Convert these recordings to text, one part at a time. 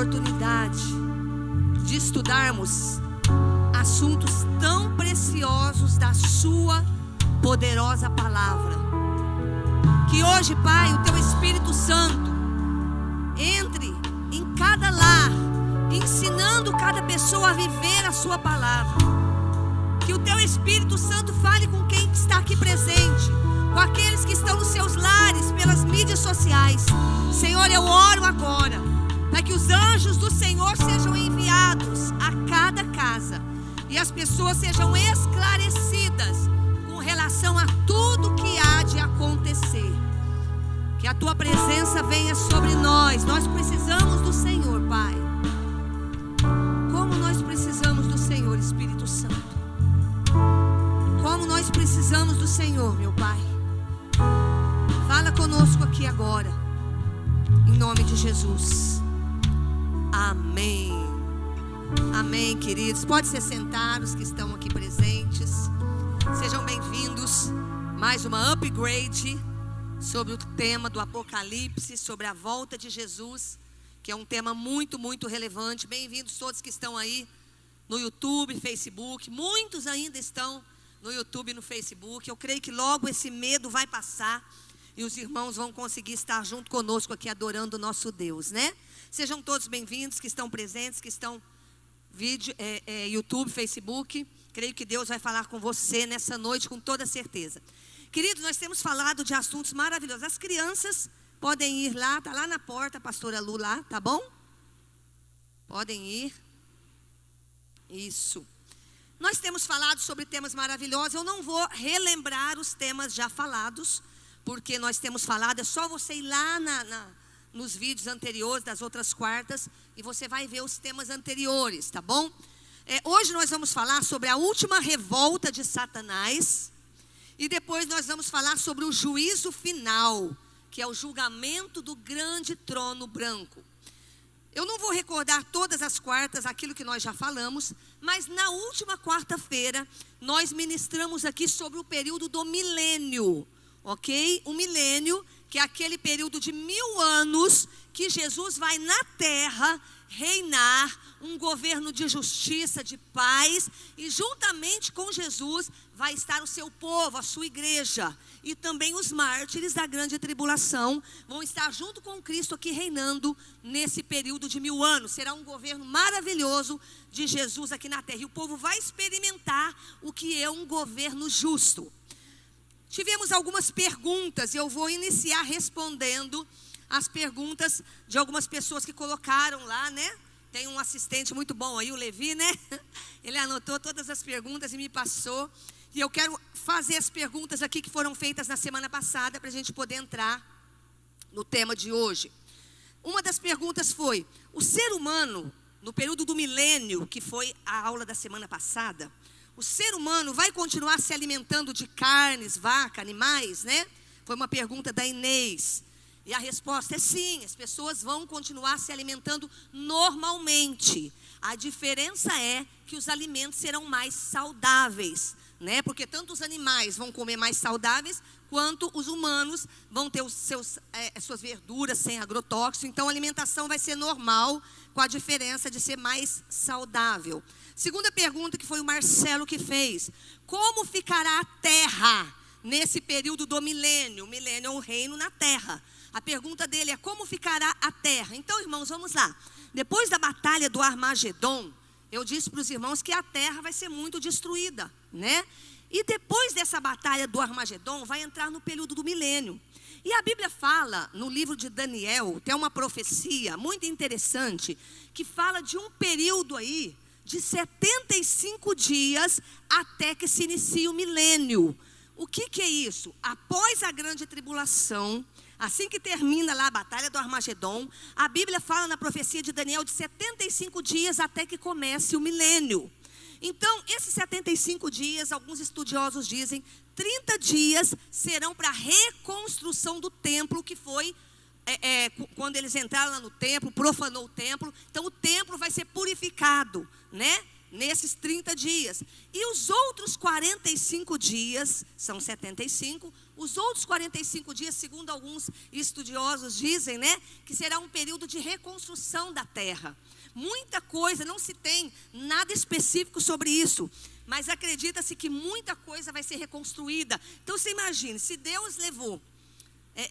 oportunidade de estudarmos assuntos tão preciosos da sua poderosa palavra. Que hoje, Pai, o teu Espírito Santo entre em cada lar, ensinando cada pessoa a viver a sua palavra. Que o teu Espírito Santo fale com quem está aqui presente, com aqueles que estão nos seus lares, pelas mídias sociais. Senhor, eu oro agora para que os anjos do Senhor sejam enviados a cada casa e as pessoas sejam esclarecidas com relação a tudo que há de acontecer. Que a tua presença venha sobre nós. Nós precisamos do Senhor, Pai. Como nós precisamos do Senhor, Espírito Santo. Como nós precisamos do Senhor, meu Pai. Fala conosco aqui agora, em nome de Jesus. Amém. Amém, queridos. Pode se sentar, os que estão aqui presentes. Sejam bem-vindos. Mais uma upgrade sobre o tema do Apocalipse, sobre a volta de Jesus, que é um tema muito, muito relevante. Bem-vindos todos que estão aí no YouTube, Facebook. Muitos ainda estão no YouTube e no Facebook. Eu creio que logo esse medo vai passar e os irmãos vão conseguir estar junto conosco aqui adorando o nosso Deus, né? Sejam todos bem-vindos que estão presentes, que estão YouTube, Facebook. Creio que Deus vai falar com você nessa noite com toda certeza. Queridos, nós temos falado de assuntos maravilhosos. As crianças podem ir lá, está lá na porta, a pastora Lu lá, tá bom? Podem ir. Isso. Nós temos falado sobre temas maravilhosos. Eu não vou relembrar os temas já falados, porque nós temos falado, é só você ir lá nos vídeos anteriores das outras quartas e você vai ver os temas anteriores, tá bom? Hoje nós vamos falar sobre a última revolta de Satanás e depois nós vamos falar sobre o juízo final, que é o julgamento do grande trono branco. Eu não vou recordar todas as quartas aquilo que nós já falamos, mas na última quarta-feira nós ministramos aqui sobre o período do milênio, ok? O milênio, que é aquele período de 1000 anos que Jesus vai na terra reinar, um governo de justiça, de paz, e juntamente com Jesus vai estar o seu povo, a sua igreja, e também os mártires da grande tribulação vão estar junto com Cristo aqui reinando nesse período de 1000 anos. Será um governo maravilhoso de Jesus aqui na terra, e o povo vai experimentar o que é um governo justo. Tivemos algumas perguntas, e eu vou iniciar respondendo as perguntas de algumas pessoas que colocaram lá, né? Tem um assistente muito bom aí, o Levi, né? Ele anotou todas as perguntas e me passou. E eu quero fazer as perguntas aqui que foram feitas na semana passada, para a gente poder entrar no tema de hoje. Uma das perguntas foi: o ser humano, no período do milênio, que foi a aula da semana passada, o ser humano vai continuar se alimentando de carnes, vaca, animais, né? Foi uma pergunta da Inês. E a resposta é sim, as pessoas vão continuar se alimentando normalmente. A diferença é que os alimentos serão mais saudáveis, né? Porque tanto os animais vão comer mais saudáveis, quanto os humanos vão ter suas verduras sem agrotóxico. Então a alimentação vai ser normal, com a diferença de ser mais saudável. Segunda pergunta, que foi o Marcelo que fez: como ficará a terra nesse período do milênio? O milênio é um reino na terra. A pergunta dele é: como ficará a terra? Então, irmãos, vamos lá. Depois da batalha do Armagedon, eu disse para os irmãos que a terra vai ser muito destruída, né? E depois dessa batalha do Armagedon, vai entrar no período do milênio. E a Bíblia fala, no livro de Daniel, tem uma profecia muito interessante, que fala de um período aí, de 75 dias, até que se inicie o milênio. O que é isso? Após a grande tribulação, assim que termina lá a batalha do Armagedon, a Bíblia fala na profecia de Daniel de 75 dias até que comece o milênio. Então, esses 75 dias, alguns estudiosos dizem, 30 dias serão para a reconstrução do templo, que foi quando eles entraram lá no templo, profanou o templo. Então, o templo vai ser purificado, né? nesses 30 dias. E os outros 45 dias, são 75, os outros 45 dias, segundo alguns estudiosos dizem, né, que será um período de reconstrução da terra. Muita coisa, não se tem nada específico sobre isso, mas acredita-se que muita coisa vai ser reconstruída. Então você imagine, se Deus levou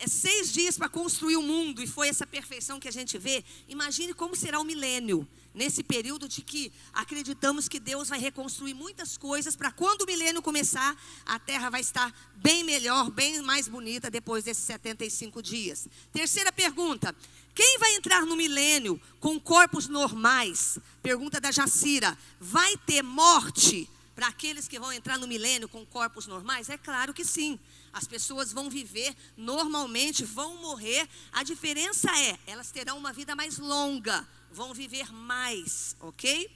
6 dias para construir o mundo e foi essa perfeição que a gente vê, imagine como será o milênio, nesse período de que acreditamos que Deus vai reconstruir muitas coisas para quando o milênio começar, a terra vai estar bem melhor, bem mais bonita depois desses 75 dias. Terceira pergunta: quem vai entrar no milênio com corpos normais? Pergunta da Jacira. Vai ter morte para aqueles que vão entrar no milênio com corpos normais? É claro que sim. As pessoas vão viver normalmente, vão morrer. A diferença é, elas terão uma vida mais longa, vão viver mais, ok?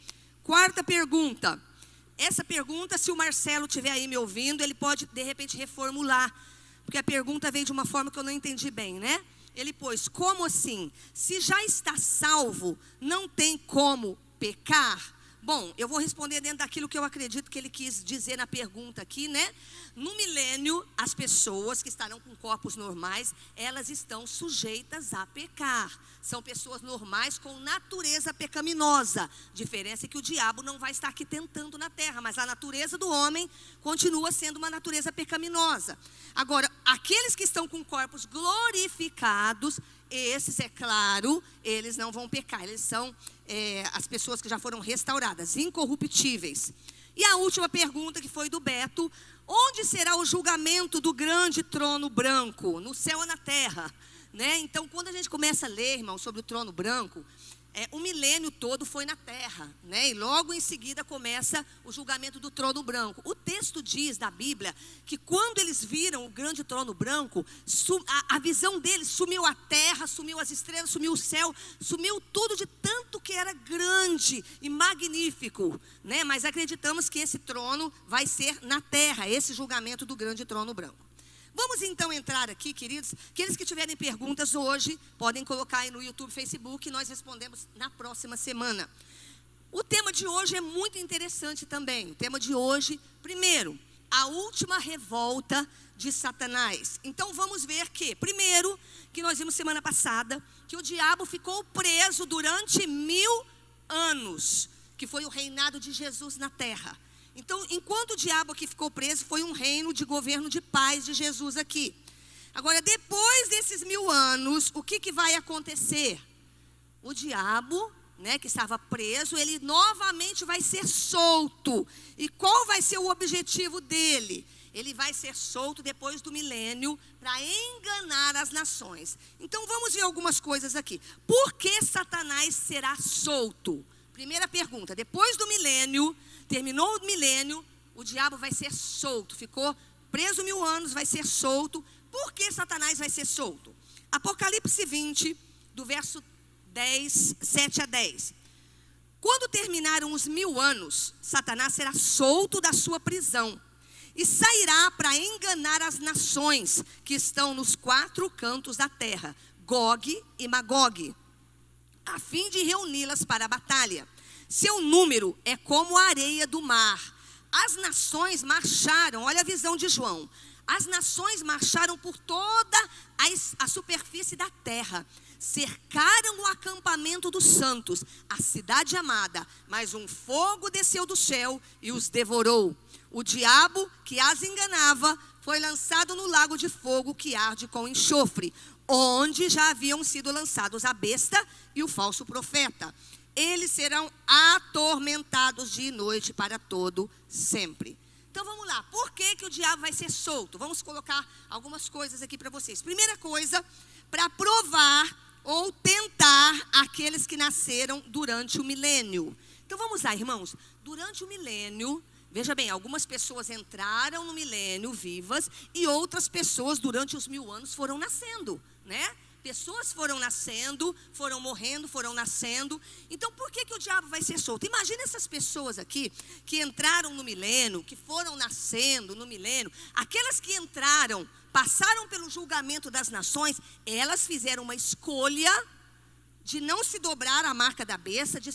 Quarta pergunta. Essa pergunta, se o Marcelo estiver aí me ouvindo, ele pode de repente reformular, porque a pergunta veio de uma forma que eu não entendi bem, né? Ele pôs: como assim? Se já está salvo, não tem como pecar? Bom, eu vou responder dentro daquilo que eu acredito que ele quis dizer na pergunta aqui, né? No milênio, as pessoas que estarão com corpos normais, elas estão sujeitas a pecar. São pessoas normais com natureza pecaminosa. Diferença é que o diabo não vai estar aqui tentando na terra, mas a natureza do homem continua sendo uma natureza pecaminosa. Agora, aqueles que estão com corpos glorificados, esses, é claro, eles não vão pecar. Eles são as pessoas que já foram restauradas, incorruptíveis. E a última pergunta, que foi do Beto: onde será o julgamento do grande trono branco? No céu ou na terra? Né? Então, quando a gente começa a ler, irmão, sobre o trono branco, o milênio todo foi na terra, né? E logo em seguida começa o julgamento do trono branco. O texto diz da Bíblia que quando eles viram o grande trono branco, a visão deles sumiu a terra, sumiu as estrelas, sumiu o céu, sumiu tudo de tanto que era grande e magnífico, né? Mas acreditamos que esse trono vai ser na terra, esse julgamento do grande trono branco. Vamos então entrar aqui, queridos. Aqueles que tiverem perguntas hoje, podem colocar aí no YouTube, Facebook, e nós respondemos na próxima semana. O tema de hoje é muito interessante também. O tema de hoje, primeiro, a última revolta de Satanás. Então vamos ver que, primeiro, que nós vimos semana passada, que o diabo ficou preso durante 1000 anos, que foi o reinado de Jesus na terra. Então, enquanto o diabo aqui ficou preso, foi um reino de governo de paz de Jesus aqui. Agora, depois desses 1000 anos, o que vai acontecer? O diabo, né, que estava preso, ele novamente vai ser solto. E qual vai ser o objetivo dele? Ele vai ser solto depois do milênio para enganar as nações. Então, vamos ver algumas coisas aqui. Por que Satanás será solto? Primeira pergunta: depois do milênio, terminou o milênio, o diabo vai ser solto. Ficou preso 1000 anos, vai ser solto. Por que Satanás vai ser solto? Apocalipse 20, do verso 10, 7 a 10. Quando terminaram os 1000 anos, Satanás será solto da sua prisão e sairá para enganar as nações que estão nos 4 cantos da terra, Gog e Magog, a fim de reuni-las para a batalha. Seu número é como a areia do mar. As nações marcharam, olha a visão de João. As nações marcharam por toda a superfície da terra. Cercaram o acampamento dos santos, a cidade amada. Mas um fogo desceu do céu e os devorou. O diabo que as enganava foi lançado no lago de fogo que arde com enxofre, onde já haviam sido lançados a besta e o falso profeta. Eles serão atormentados dia e noite para todo sempre. Então vamos lá, por que o diabo vai ser solto? Vamos colocar algumas coisas aqui para vocês. Primeira coisa, para provar ou tentar aqueles que nasceram durante o milênio. Então vamos lá, irmãos. Durante o milênio, veja bem, algumas pessoas entraram no milênio vivas e outras pessoas durante os 1000 anos foram nascendo, né? Pessoas foram nascendo, foram morrendo, foram nascendo. Então, por que o diabo vai ser solto? Imagina essas pessoas aqui que entraram no milênio, que foram nascendo no milênio. Aquelas que entraram, passaram pelo julgamento das nações, elas fizeram uma escolha de não se dobrar à marca da besta, de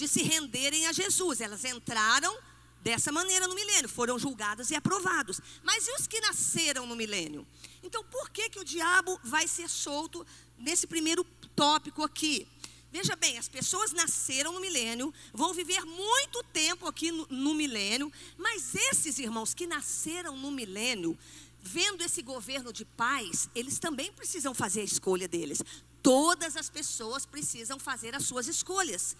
se renderem a Jesus. Elas entraram dessa maneira no milênio, foram julgadas e aprovados. Mas e os que nasceram no milênio? Então, por que o diabo vai ser solto nesse primeiro tópico aqui? Veja bem, as pessoas nasceram no milênio, vão viver muito tempo aqui no milênio, mas esses irmãos que nasceram no milênio, vendo esse governo de paz, eles também precisam fazer a escolha deles. Todas as pessoas precisam fazer as suas escolhas.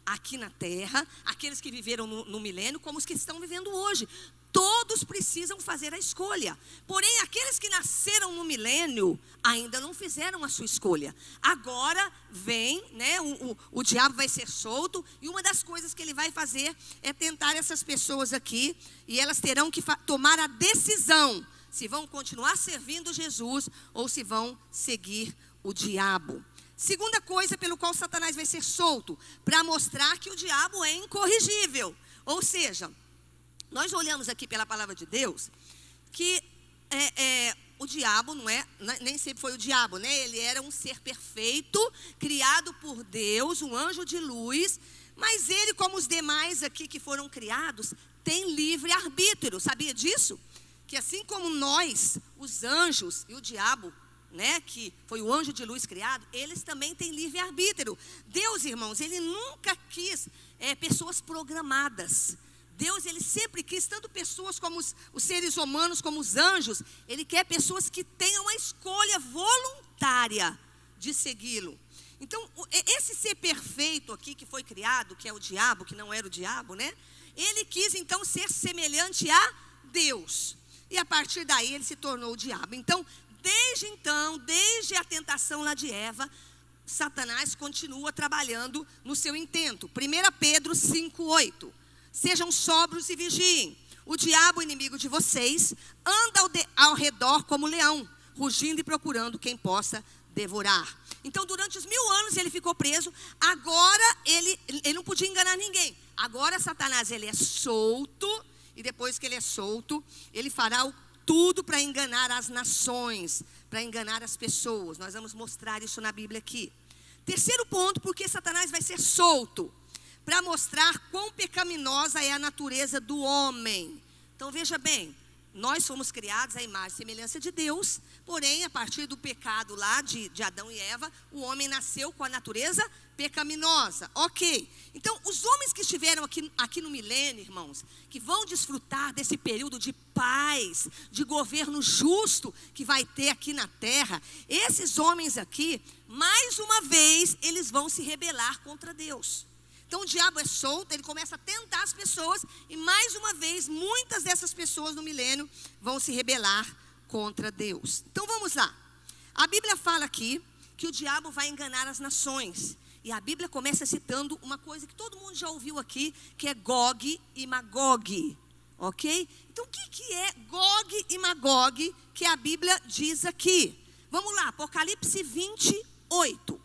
Aqui na terra, aqueles que viveram no milênio, como os que estão vivendo hoje. Todos precisam fazer a escolha. Porém, aqueles que nasceram no milênio, ainda não fizeram a sua escolha. Agora vem, né, o diabo vai ser solto, e uma das coisas que ele vai fazer é tentar essas pessoas aqui, e elas terão que tomar a decisão, se vão continuar servindo Jesus, ou se vão seguir o diabo. Segunda coisa pelo qual Satanás vai ser solto, para mostrar que o diabo é incorrigível. Ou seja, nós olhamos aqui pela palavra de Deus, que o diabo nem sempre foi o diabo, né? Ele era um ser perfeito, criado por Deus, um anjo de luz, mas ele, como os demais aqui que foram criados, tem livre arbítrio. Sabia disso? Que assim como nós, os anjos e o diabo, né, que foi o anjo de luz criado, eles também têm livre-arbítrio. Deus, irmãos, ele nunca quis pessoas programadas. Deus, ele sempre quis, tanto pessoas como os seres humanos, como os anjos, ele quer pessoas que tenham a escolha voluntária de segui-lo. Então, esse ser perfeito aqui que foi criado, que é o diabo, que não era o diabo, né? Ele quis então ser semelhante a Deus. E a partir daí ele se tornou o diabo. Então, desde a tentação lá de Eva, Satanás continua trabalhando no seu intento. 1 Pedro 5:8. Sejam sóbrios e vigiem. O diabo, inimigo de vocês, anda ao redor como leão, rugindo e procurando quem possa devorar. Então, durante os 1000 anos ele ficou preso. Agora ele não podia enganar ninguém. Agora Satanás, ele é solto. E depois que ele é solto, ele fará tudo para enganar as nações, para enganar as pessoas. Nós vamos mostrar isso na Bíblia aqui. Terceiro ponto, porque Satanás vai ser solto, para mostrar quão pecaminosa é a natureza do homem. Então veja bem, nós fomos criados à imagem e semelhança de Deus, porém a partir do pecado lá de Adão e Eva, o homem nasceu com a natureza pecaminosa. Ok, então os homens que estiveram aqui no milênio, irmãos, que vão desfrutar desse período de paz, de governo justo que vai ter aqui na terra, esses homens aqui, mais uma vez, eles vão se rebelar contra Deus. Então o diabo é solto, ele começa a tentar as pessoas, e mais uma vez, muitas dessas pessoas no milênio vão se rebelar contra Deus. Então vamos lá. A Bíblia fala aqui que o diabo vai enganar as nações. E a Bíblia começa citando uma coisa que todo mundo já ouviu aqui, que é Gog e Magog. Ok? Então o que é Gog e Magog que a Bíblia diz aqui? Vamos lá, Apocalipse 28.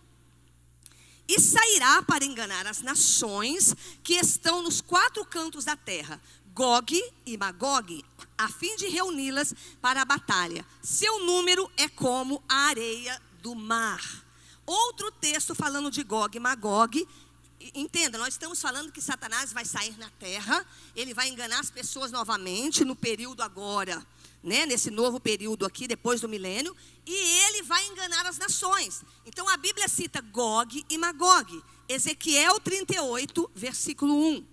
E sairá para enganar as nações que estão nos 4 cantos da terra, Gog e Magog, a fim de reuni-las para a batalha. Seu número é como a areia do mar. Outro texto falando de Gog e Magog. Entenda, nós estamos falando que Satanás vai sair na terra, ele vai enganar as pessoas novamente no período agora, né, nesse novo período aqui, depois do milênio, e ele vai enganar as nações. Então a Bíblia cita Gog e Magog, Ezequiel 38, versículo 1.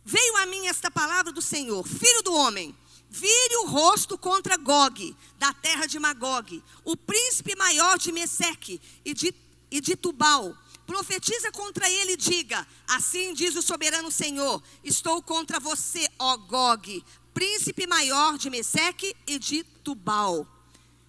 Veio a mim esta palavra do Senhor: filho do homem, vire o rosto contra Gog, da terra de Magog, o príncipe maior de Meseque e de Tubal. Profetiza contra ele e diga: assim diz o soberano Senhor, estou contra você, ó Gog, príncipe maior de Meseque e de Tubal.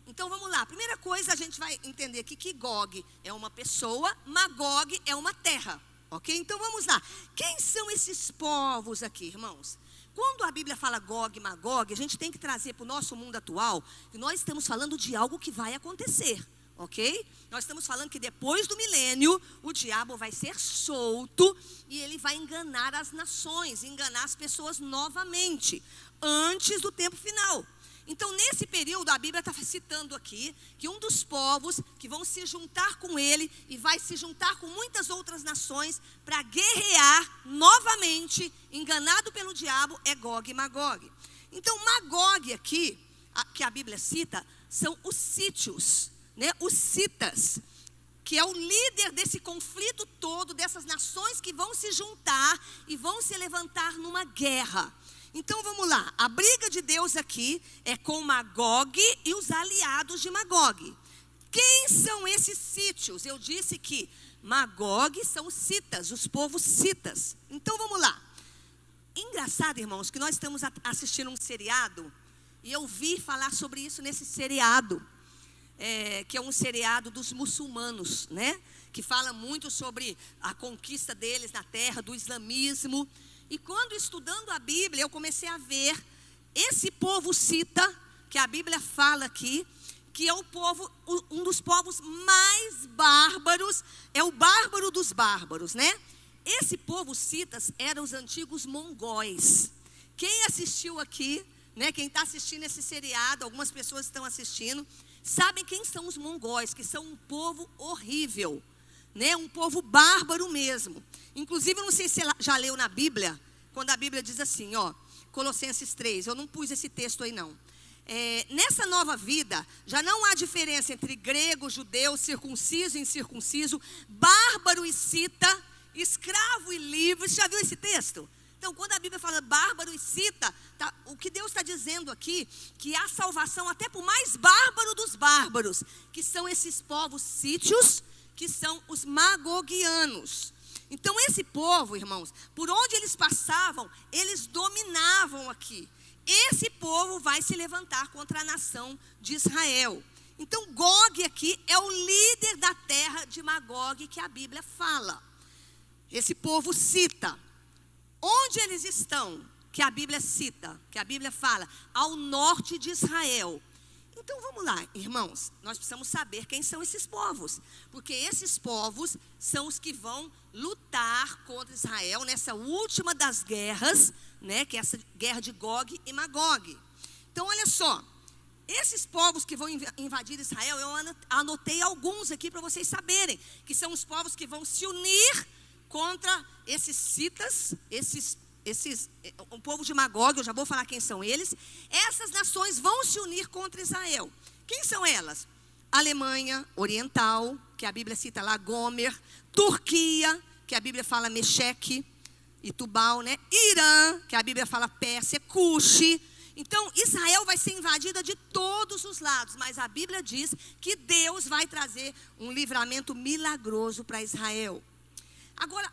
Então vamos lá, primeira coisa a gente vai entender aqui que Gog é uma pessoa, Magog é uma terra, ok? Então vamos lá, quem são esses povos aqui, irmãos? Quando a Bíblia fala Gog e Magog, a gente tem que trazer para o nosso mundo atual, que nós estamos falando de algo que vai acontecer, ok? Nós estamos falando que depois do milênio, o diabo vai ser solto e ele vai enganar as nações, enganar as pessoas novamente, antes do tempo final. Então, nesse período, a Bíblia está citando aqui que um dos povos que vão se juntar com ele e vai se juntar com muitas outras nações para guerrear novamente, enganado pelo diabo, é Gog e Magog. Então, Magog aqui, que a Bíblia cita, são os sítios, né? Os citas, que é o líder desse conflito todo, dessas nações que vão se juntar e vão se levantar numa guerra. Então vamos lá, a briga de Deus aqui é com Magog e os aliados de Magog. Quem são esses sítios? Eu disse que Magog são os citas, os povos citas. Então vamos lá. Engraçado, irmãos, que nós estamos assistindo um seriado, e eu vi falar sobre isso nesse seriado, que é um seriado dos muçulmanos, né? Que fala muito sobre a conquista deles na terra, do islamismo. E quando estudando a Bíblia, eu comecei a ver esse povo cita, que a Bíblia fala aqui, que é o povo, um dos povos mais bárbaros, é o bárbaro dos bárbaros, né? Esse povo citas eram os antigos mongóis. Quem assistiu aqui, né? Quem está assistindo esse seriado, algumas pessoas estão assistindo, sabem quem são os mongóis, que são um povo horrível, né? Um povo bárbaro mesmo. Inclusive, eu não sei se você já leu na Bíblia, quando a Bíblia diz assim, ó, Colossenses 3, eu não pus esse texto aí não. Nessa nova vida, já não há diferença entre grego, judeu, circunciso e incircunciso, bárbaro e cita, escravo e livre. Você já viu esse texto? Então, quando a Bíblia fala bárbaro e cita, o que Deus está dizendo aqui, que há salvação até para o mais bárbaro dos bárbaros, que são esses povos sítios, que são os magogianos. Então esse povo, irmãos, por onde eles passavam, eles dominavam aqui. Esse povo vai se levantar contra a nação de Israel. Então Gog aqui é o líder da terra de Magog que a Bíblia fala. Esse povo cita. Onde eles estão? Que a Bíblia cita, que a Bíblia fala, ao norte de Israel. Então vamos lá, irmãos, nós precisamos saber quem são esses povos, porque esses povos são os que vão lutar contra Israel nessa última das guerras, né, que é essa guerra de Gog e Magog. Então olha só, esses povos que vão invadir Israel, eu anotei alguns aqui para vocês saberem, que são os povos que vão se unir contra esses citas, o povo de Magog, eu já vou falar quem são eles. Essas nações vão se unir contra Israel. Quem são elas? Alemanha Oriental, que a Bíblia cita lá Gomer. Turquia, que a Bíblia fala Mexeque e Tubal, né? Irã, que a Bíblia fala Pérsia, Cuxi. Então Israel vai ser invadida de todos os lados, mas a Bíblia diz que Deus vai trazer um livramento milagroso para Israel. Agora,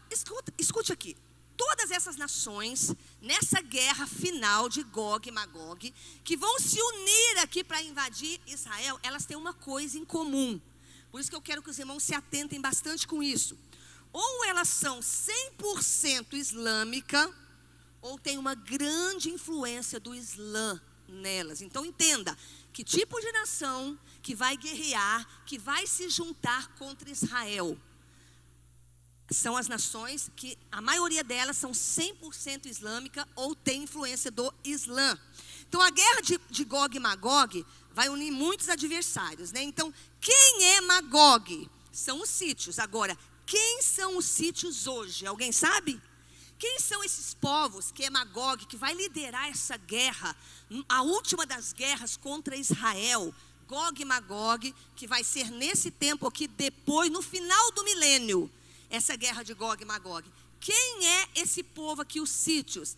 escute aqui. Todas essas nações, nessa guerra final de Gog e Magog, que vão se unir aqui para invadir Israel, elas têm uma coisa em comum. Por isso que eu quero que os irmãos se atentem bastante com isso. Ou elas são 100% islâmica, ou tem uma grande influência do Islã nelas. Então entenda, que tipo de nação que vai guerrear, que vai se juntar contra Israel? São as nações que a maioria delas são 100% islâmica ou tem influência do Islã. Então a guerra de Gog e Magog vai unir muitos adversários, né? Então quem é Magog? São os sítios. Agora, quem são os sítios hoje? Alguém sabe? Quem são esses povos que é Magog, que vai liderar essa guerra, a última das guerras contra Israel? Gog e Magog, que vai ser nesse tempo aqui, depois, no final do milênio. Essa guerra de Gog e Magog. Quem é esse povo aqui, os sítios?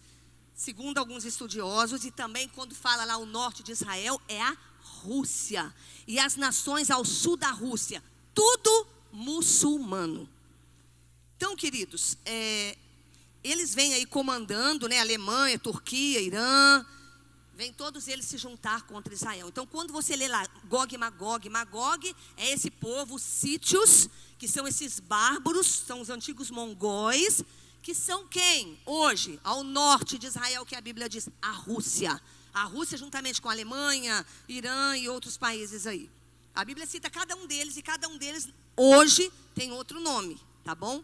Segundo alguns estudiosos, e também quando fala lá o norte de Israel, é a Rússia. E as nações ao sul da Rússia, tudo muçulmano. Então, queridos, eles vêm aí comandando, né, Alemanha, Turquia, Irã, vêm todos eles se juntar contra Israel. Então, quando você lê lá Gog e Magog, Magog é esse povo, sítios, que são esses bárbaros, são os antigos mongóis, que são quem? Hoje, ao norte de Israel, que a Bíblia diz, a Rússia. A Rússia juntamente com a Alemanha, Irã e outros países aí. A Bíblia cita cada um deles, e cada um deles hoje tem outro nome, tá bom?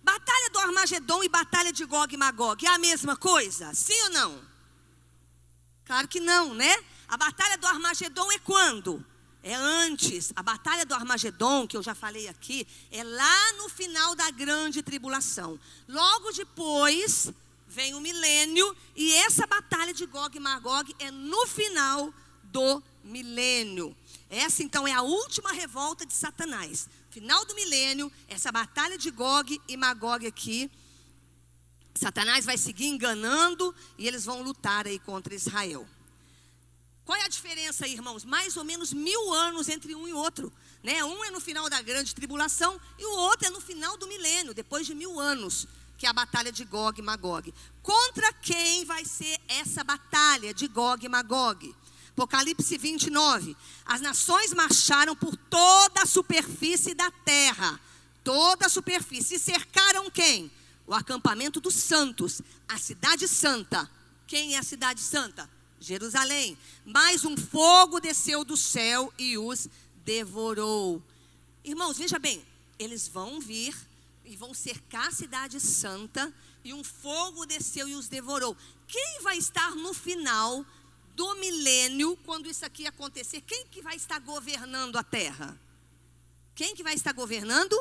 Batalha do Armagedon e batalha de Gog e Magog, é a mesma coisa? Sim ou não? Claro que não, né? A batalha do Armagedon é quando? É antes. A batalha do Armagedon, que eu já falei aqui, é lá no final da grande tribulação. Logo depois vem o milênio, e essa batalha de Gog e Magog é no final do milênio. Essa então é a última revolta de Satanás. Final do milênio, essa batalha de Gog e Magog aqui. Satanás vai seguir enganando e eles vão lutar aí contra Israel. Qual é a diferença aí, irmãos? Mais ou menos 1000 anos entre um e outro, né? Um é no final da grande tribulação e o outro é no final do milênio, depois de 1000 anos, que é a batalha de Gog e Magog. Contra quem vai ser essa batalha de Gog e Magog? Apocalipse 29. As nações marcharam por toda a superfície da terra. Toda a superfície. E cercaram quem? O acampamento dos santos, a cidade santa. Quem é a cidade santa? Jerusalém. Mas um fogo desceu do céu e os devorou. Irmãos, veja bem, eles vão vir e vão cercar a cidade santa, e um fogo desceu e os devorou. Quem vai estar no final do milênio, quando isso aqui acontecer? Quem que vai estar governando a terra? Quem que vai estar governando?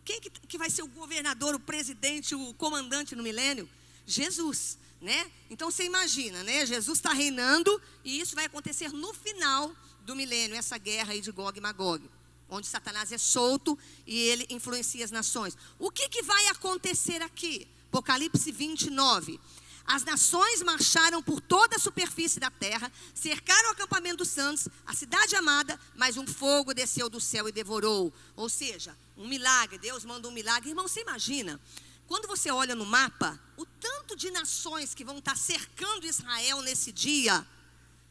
Quem que vai ser o governador, o presidente, o comandante no milênio? Jesus, né? Então você imagina, né? Jesus está reinando, e isso vai acontecer no final do milênio, essa guerra aí de Gog e Magog, onde Satanás é solto e ele influencia as nações. O que vai acontecer aqui? Apocalipse 29. As nações marcharam por toda a superfície da terra, cercaram o acampamento dos santos, a cidade amada, mas um fogo desceu do céu e devorou. Ou seja, um milagre. Deus manda um milagre. Irmão, você imagina, quando você olha no mapa, o tanto de nações que vão estar cercando Israel nesse dia.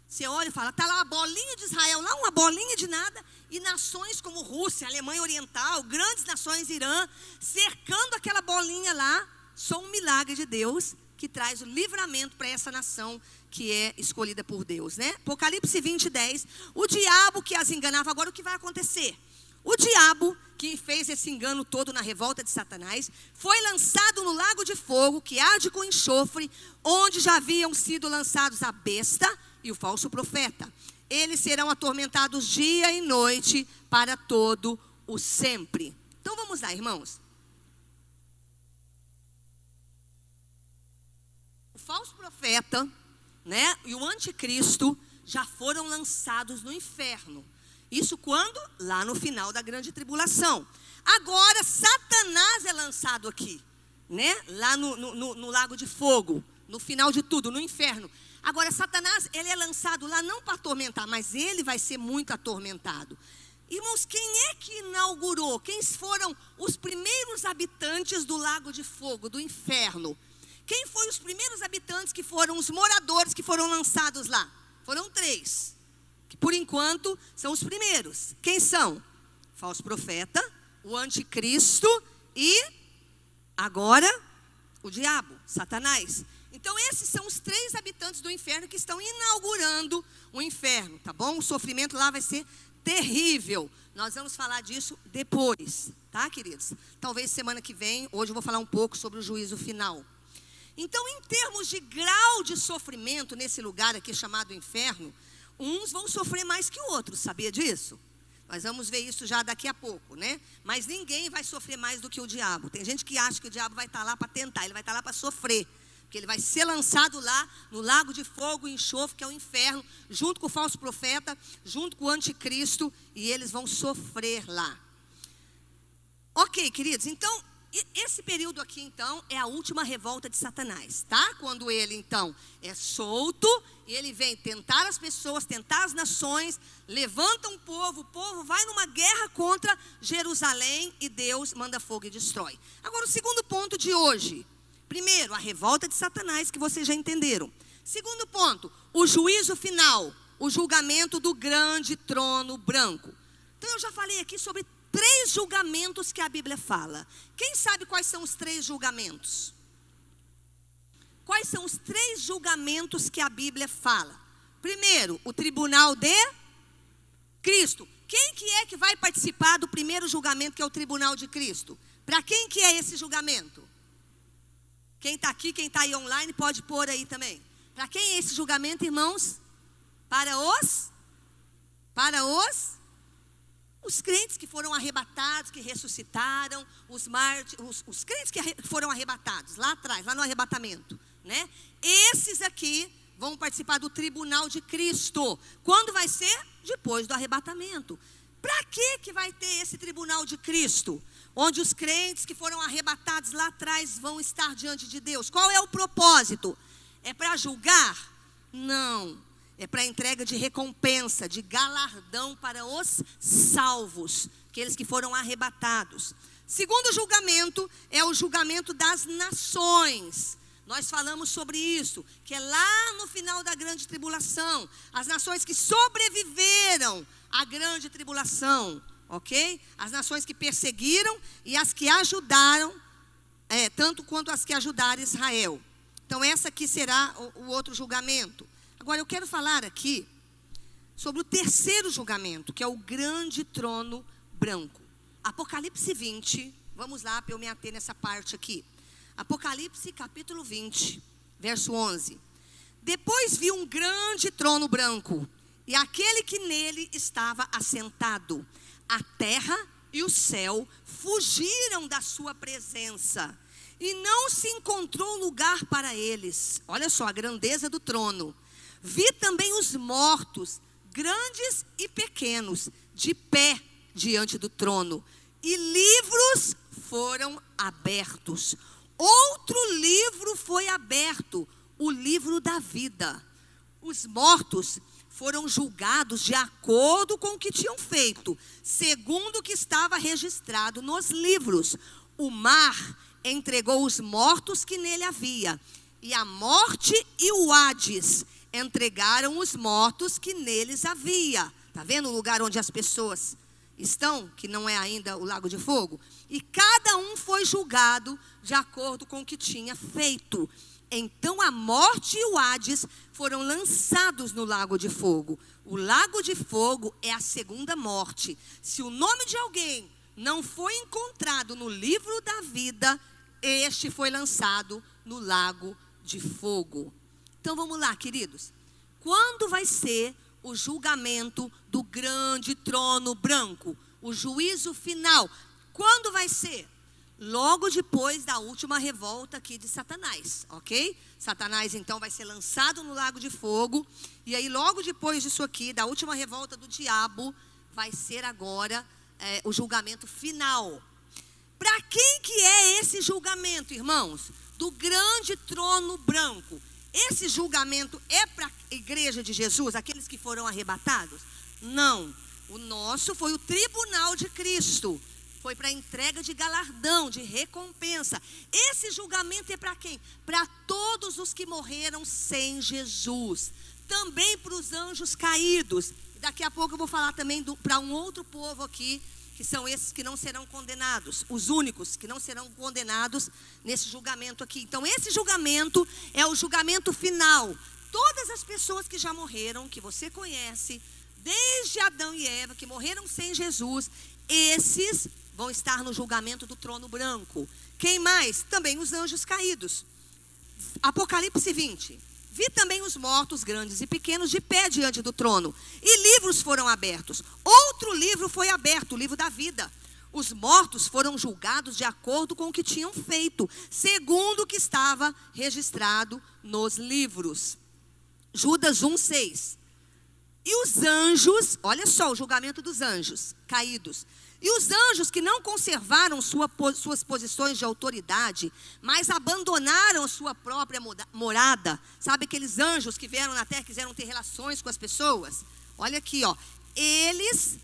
Você olha e fala, está lá a bolinha de Israel, lá uma bolinha de nada, e nações como Rússia, Alemanha Oriental, grandes nações, Irã, cercando aquela bolinha lá. Só um milagre de Deus que traz o livramento para essa nação que é escolhida por Deus, né? Apocalipse 20, 10. O diabo que as enganava, agora o que vai acontecer? O diabo que fez esse engano todo na revolta de Satanás foi lançado no lago de fogo que arde com enxofre, onde já haviam sido lançados a besta e o falso profeta. Eles serão atormentados dia e noite para todo o sempre. Então vamos lá, irmãos. O falso profeta, né, e o anticristo já foram lançados no inferno. Isso quando? Lá no final da grande tribulação. Agora Satanás é lançado aqui, né? Lá no lago de fogo, no final de tudo, no inferno. Agora Satanás, ele é lançado lá não para atormentar, mas ele vai ser muito atormentado. Irmãos, quem é que inaugurou? Quem foram os primeiros habitantes do lago de fogo, do inferno? Quem foram os primeiros habitantes que foram os moradores que foram lançados lá? Foram 3. Que por enquanto são os primeiros. Quem são? O falso profeta, o anticristo e agora o diabo, Satanás. Então esses são os 3 habitantes do inferno que estão inaugurando o inferno, tá bom? O sofrimento lá vai ser terrível. Nós vamos falar disso depois, tá, queridos? Talvez semana que vem, hoje eu vou falar um pouco sobre o juízo final. Então, em termos de grau de sofrimento nesse lugar aqui chamado inferno, uns vão sofrer mais que outros, sabia disso? Nós vamos ver isso já daqui a pouco, né? Mas ninguém vai sofrer mais do que o diabo. Tem gente que acha que o diabo vai estar lá para tentar, ele vai estar lá para sofrer. Porque ele vai ser lançado lá no lago de fogo e enxofre, que é o inferno, junto com o falso profeta, junto com o anticristo, e eles vão sofrer lá. Ok, queridos, então, esse período aqui, então, é a última revolta de Satanás, tá? Quando ele, então, é solto, e ele vem tentar as pessoas, tentar as nações, levanta o povo vai numa guerra contra Jerusalém, e Deus manda fogo e destrói. Agora, o segundo ponto de hoje. Primeiro, a revolta de Satanás, que vocês já entenderam. Segundo ponto, o juízo final, o julgamento do grande trono branco. Então, eu já falei aqui sobre 3 julgamentos que a Bíblia fala. Quem sabe quais são os 3 julgamentos? Quais são os 3 julgamentos que a Bíblia fala? Primeiro, o tribunal de Cristo. Quem que é que vai participar do primeiro julgamento, que é o tribunal de Cristo? Para quem que é esse julgamento? Quem está aqui, quem está aí online, pode pôr aí também. Para quem é esse julgamento, irmãos? Para os crentes que foram arrebatados, que ressuscitaram, os crentes que foram arrebatados lá atrás, lá no arrebatamento, né? Esses aqui vão participar do tribunal de Cristo. Quando vai ser? Depois do arrebatamento. Para que vai ter esse tribunal de Cristo? Onde os crentes que foram arrebatados lá atrás vão estar diante de Deus. Qual é o propósito? É para julgar? Não. É para entrega de recompensa, de galardão para os salvos, aqueles que foram arrebatados. Segundo julgamento é o julgamento das nações. Nós falamos sobre isso, que é lá no final da grande tribulação. As nações que sobreviveram à grande tribulação, ok? As nações que perseguiram e as que ajudaram, tanto quanto as que ajudaram Israel. Então essa aqui será o outro julgamento. Agora eu quero falar aqui sobre o terceiro julgamento, que é o grande trono branco. Apocalipse 20, vamos lá para eu me ater nessa parte aqui. Apocalipse capítulo 20, verso 11. Depois vi um grande trono branco, e aquele que nele estava assentado. A terra e o céu fugiram da sua presença, e não se encontrou lugar para eles. Olha só a grandeza do trono. Vi também os mortos, grandes e pequenos, de pé diante do trono, e livros foram abertos. Outro livro foi aberto, o livro da vida. Os mortos foram julgados de acordo com o que tinham feito, segundo o que estava registrado nos livros. O mar entregou os mortos que nele havia, e a morte e o Hades entregaram os mortos que neles havia. Está vendo o lugar onde as pessoas estão, que não é ainda o lago de fogo? E cada um foi julgado de acordo com o que tinha feito. Então a morte e o Hades foram lançados no lago de fogo. O lago de fogo é a segunda morte. Se o nome de alguém não foi encontrado no livro da vida, este foi lançado no lago de fogo. Então vamos lá, queridos. Quando vai ser o julgamento do grande trono branco? O juízo final. Quando vai ser? Logo depois da última revolta aqui de Satanás, ok? Satanás então vai ser lançado no lago de fogo. E aí logo depois disso aqui, da última revolta do diabo, vai ser agora o julgamento final. Para quem que é esse julgamento, irmãos? Do grande trono branco. Esse julgamento é para a igreja de Jesus, aqueles que foram arrebatados? Não. O nosso foi o tribunal de Cristo. Foi para entrega de galardão, de recompensa. Esse julgamento é para quem? Para todos os que morreram sem Jesus. Também para os anjos caídos. Daqui a pouco eu vou falar também para um outro povo aqui, que são esses que não serão condenados, os únicos que não serão condenados nesse julgamento aqui. Então esse julgamento é o julgamento final. Todas as pessoas que já morreram, que você conhece, desde Adão e Eva, que morreram sem Jesus, esses vão estar no julgamento do trono branco. Quem mais? Também os anjos caídos. Apocalipse 20. Vi também os mortos, grandes e pequenos, de pé diante do trono, e livros foram abertos. Outro livro foi aberto, o livro da vida. Os mortos foram julgados de acordo com o que tinham feito, segundo o que estava registrado nos livros. Judas 1:6. E os anjos, olha só o julgamento dos anjos caídos. E os anjos que não conservaram suas posições de autoridade, mas abandonaram a sua própria morada. Sabe aqueles anjos que vieram na terra e quiseram ter relações com as pessoas? Olha aqui, ó. Eles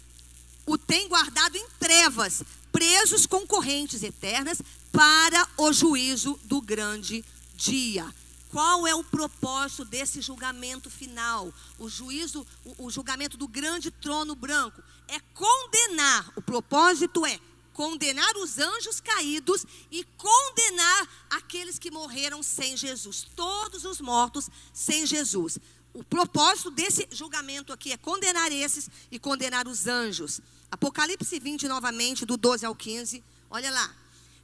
o têm guardado em trevas, presos com correntes eternas para o juízo do grande dia. Qual é o propósito desse julgamento final? O julgamento do grande trono branco é condenar. O propósito é condenar os anjos caídos e condenar aqueles que morreram sem Jesus. Todos os mortos sem Jesus. O propósito desse julgamento aqui é condenar esses e condenar os anjos. Apocalipse 20 novamente, do 12 ao 15. Olha lá.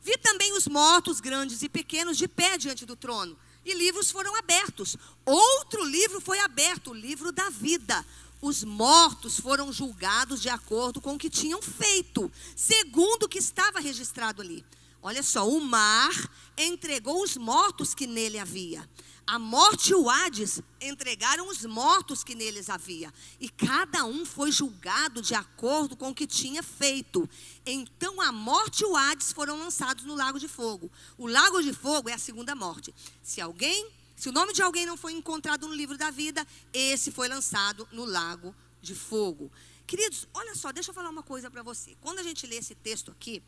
Vi também os mortos, grandes e pequenos, de pé diante do trono. e livros foram abertos. Outro livro foi aberto, o livro da vida. Os mortos foram julgados de acordo com o que tinham feito, segundo o que estava registrado ali. Olha só, o mar entregou os mortos que nele havia. A morte e o Hades entregaram os mortos que neles havia. E cada um foi julgado de acordo com o que tinha feito. Então a morte e o Hades foram lançados no lago de fogo. O lago de fogo é a segunda morte. Se o nome de alguém não foi encontrado no livro da vida, esse foi lançado no lago de fogo. Queridos, olha só, deixa eu falar uma coisa para você. Quando a gente lê esse texto aqui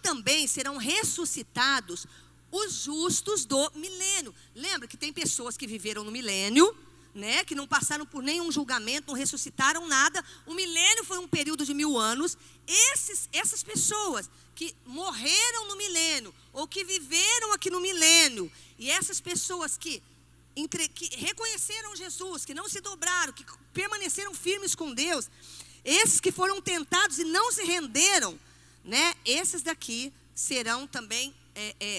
também serão ressuscitados os justos do milênio. Lembra que tem pessoas que viveram no milênio, né, que não passaram por nenhum julgamento, não ressuscitaram nada. O milênio foi um período de 1000 anos. Essas pessoas que morreram no milênio, ou que viveram aqui no milênio, e essas pessoas que reconheceram Jesus, que não se dobraram, que permaneceram firmes com Deus, esses que foram tentados e não se renderam, né, esses daqui serão também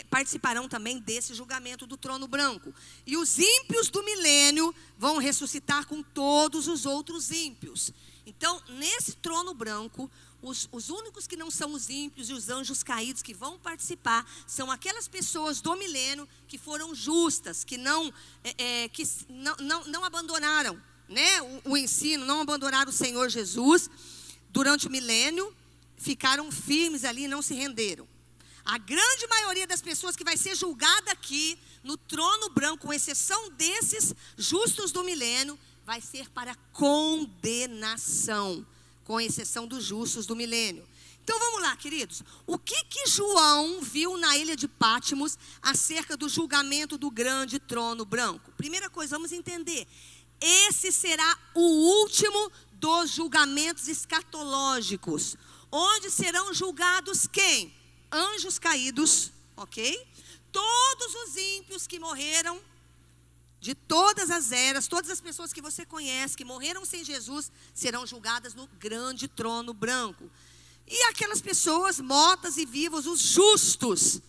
participarão também desse julgamento do trono branco. E os ímpios do milênio vão ressuscitar com todos os outros ímpios. Então, nesse trono branco, os únicos que não são os ímpios e os anjos caídos que vão participar são aquelas pessoas do milênio que foram justas, que não abandonaram, né, o ensino, não abandonaram o Senhor Jesus durante o milênio, ficaram firmes ali e não se renderam. A grande maioria das pessoas que vai ser julgada aqui no trono branco, com exceção desses justos do milênio, vai ser para condenação, com exceção dos justos do milênio. Então vamos lá, queridos. O que João viu na ilha de Patmos acerca do julgamento do grande trono branco? Primeira coisa, vamos entender. Esse será o último dos julgamentos escatológicos, onde serão julgados quem? Anjos caídos, ok? Todos os ímpios que morreram, de todas as eras, todas as pessoas que você conhece, que morreram sem Jesus, serão julgadas no grande trono branco. E aquelas pessoas mortas e vivas, os justos,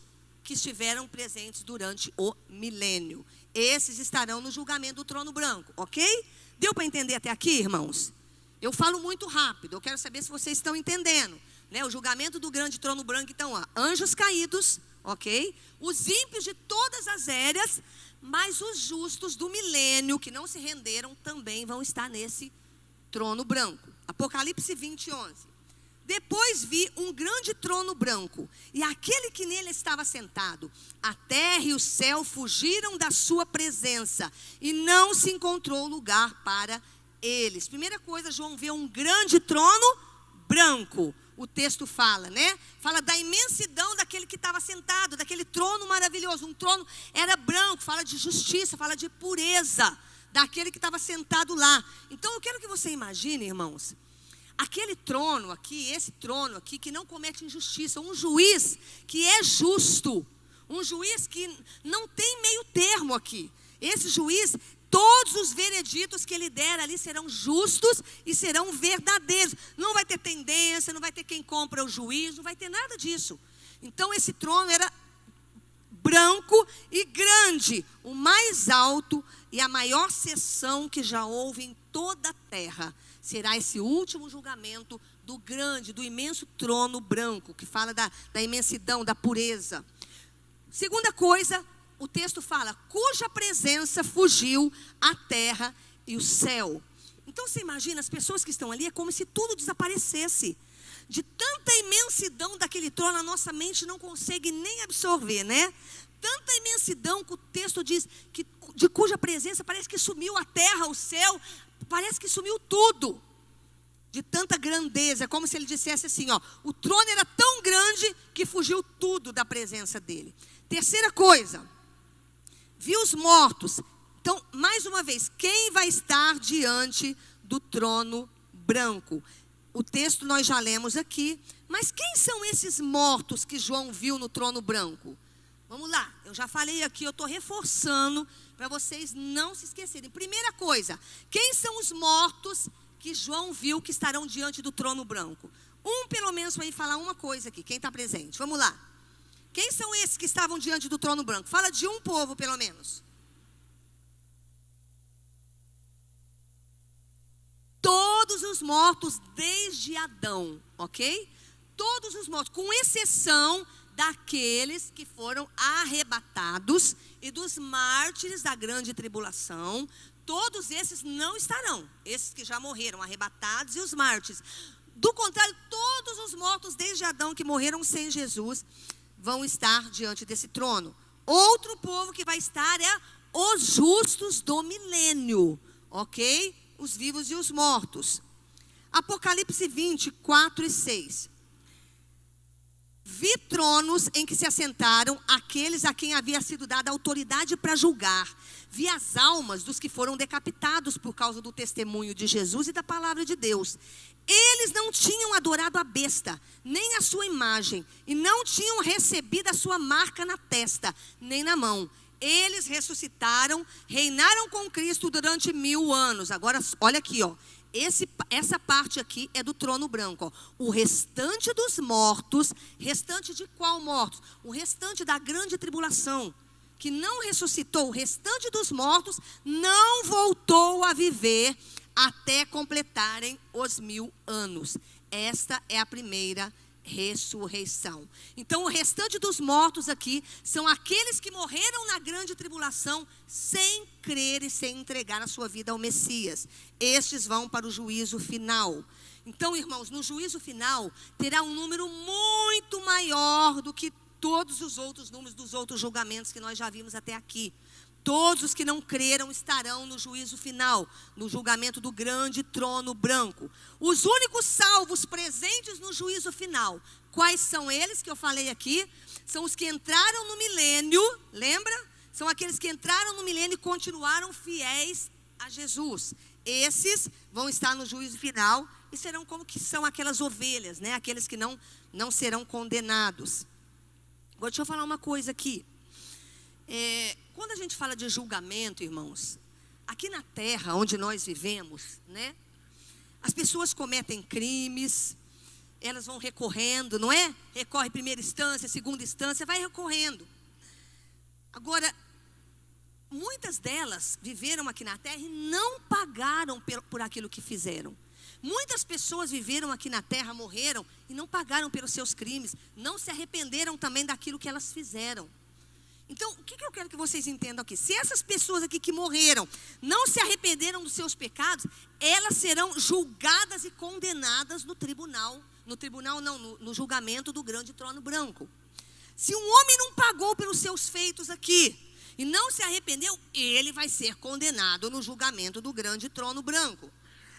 que estiveram presentes durante o milênio. Esses estarão no julgamento do trono branco, ok? Deu para entender até aqui, irmãos? Eu falo muito rápido, eu quero saber se vocês estão entendendo. O julgamento do grande trono branco, então, anjos caídos, ok? Os ímpios de todas as eras, mas os justos do milênio, que não se renderam, também vão estar nesse trono branco. Apocalipse 20:11. Depois vi um grande trono branco, e aquele que nele estava sentado. A terra e o céu fugiram da sua presença, e não se encontrou lugar para eles. Primeira coisa, João vê um grande trono branco. O texto fala, né? Fala da imensidão daquele que estava sentado, daquele trono maravilhoso. Um trono era branco, fala de justiça, fala de pureza, daquele que estava sentado lá. Então eu quero que você imagine, irmãos, aquele trono aqui, esse trono aqui, que não comete injustiça. Um juiz que é justo, um juiz que não tem meio termo aqui. Esse juiz, todos os vereditos que ele der ali serão justos e serão verdadeiros. Não vai ter tendência, não vai ter quem compra o juiz, não vai ter nada disso. Então esse trono era branco e grande, o mais alto e a maior seção que já houve em toda a terra. Será esse último julgamento do grande, do imenso trono branco, que fala da imensidão, da pureza. Segunda coisa, o texto fala, cuja presença fugiu a terra e o céu. Então você imagina, as pessoas que estão ali, é como se tudo desaparecesse. De tanta imensidão daquele trono, a nossa mente não consegue nem absorver, né? Tanta imensidão que o texto diz, que, de cuja presença parece que sumiu a terra, o céu, parece que sumiu tudo. De tanta grandeza, é como se ele dissesse assim, o trono era tão grande que fugiu tudo da presença dele. Terceira coisa, viu os mortos. Então, mais uma vez, quem vai estar diante do trono branco? O texto nós já lemos aqui, mas quem são esses mortos que João viu no trono branco? Vamos lá, eu já falei aqui, eu estou reforçando para vocês não se esquecerem. Primeira coisa, quem são os mortos que João viu que estarão diante do trono branco? Pelo menos, vai falar uma coisa aqui, quem está presente. Vamos lá. Quem são esses que estavam diante do trono branco? Fala de um povo, pelo menos. Todos os mortos desde Adão, ok? Todos os mortos, com exceção daqueles que foram arrebatados e dos mártires da grande tribulação. Todos esses não estarão, esses que já morreram, arrebatados, e os mártires. Do contrário, todos os mortos desde Adão que morreram sem Jesus vão estar diante desse trono. Outro povo que vai estar é os justos do milênio, ok? Os vivos e os mortos. Apocalipse 20, 4 e 6. Vi tronos em que se assentaram aqueles a quem havia sido dada autoridade para julgar. Vi as almas dos que foram decapitados por causa do testemunho de Jesus e da palavra de Deus. Eles não tinham adorado a besta, nem a sua imagem, e não tinham recebido a sua marca na testa, nem na mão. Eles ressuscitaram, reinaram com Cristo durante 1000 anos. Agora, olha aqui, ó. Essa parte aqui é do trono branco, ó. O restante dos mortos, restante de qual mortos? O restante da grande tribulação, que não ressuscitou, o restante dos mortos não voltou a viver até completarem os 1000 anos. Esta é a primeira ressurreição. Então o restante dos mortos aqui são aqueles que morreram na grande tribulação sem crer e sem entregar a sua vida ao Messias. Estes vão para o juízo final. Então, irmãos, no juízo final terá um número muito maior do que todos os outros números dos outros julgamentos que nós já vimos até aqui. Todos os que não creram estarão no juízo final, no julgamento do grande trono branco. Os únicos salvos presentes no juízo final, quais são eles que eu falei aqui? São os que entraram no milênio, lembra? São aqueles que entraram no milênio e continuaram fiéis a Jesus. Esses vão estar no juízo final e serão como que são aquelas ovelhas, né? Aqueles que não serão condenados. Agora deixa eu falar uma coisa aqui. Quando a gente fala de julgamento, irmãos, aqui na terra onde nós vivemos, né? As pessoas cometem crimes, elas vão recorrendo, não é? Recorre primeira instância, segunda instância, vai recorrendo. Agora, muitas delas viveram aqui na terra e não pagaram por aquilo que fizeram. Muitas pessoas viveram aqui na terra, morreram e não pagaram pelos seus crimes, não se arrependeram também daquilo que elas fizeram. Então, o que eu quero que vocês entendam aqui? Se essas pessoas aqui que morreram não se arrependeram dos seus pecados, elas serão julgadas e condenadas no tribunal. No julgamento do grande trono branco. Se um homem não pagou pelos seus feitos aqui e não se arrependeu, ele vai ser condenado no julgamento do grande trono branco.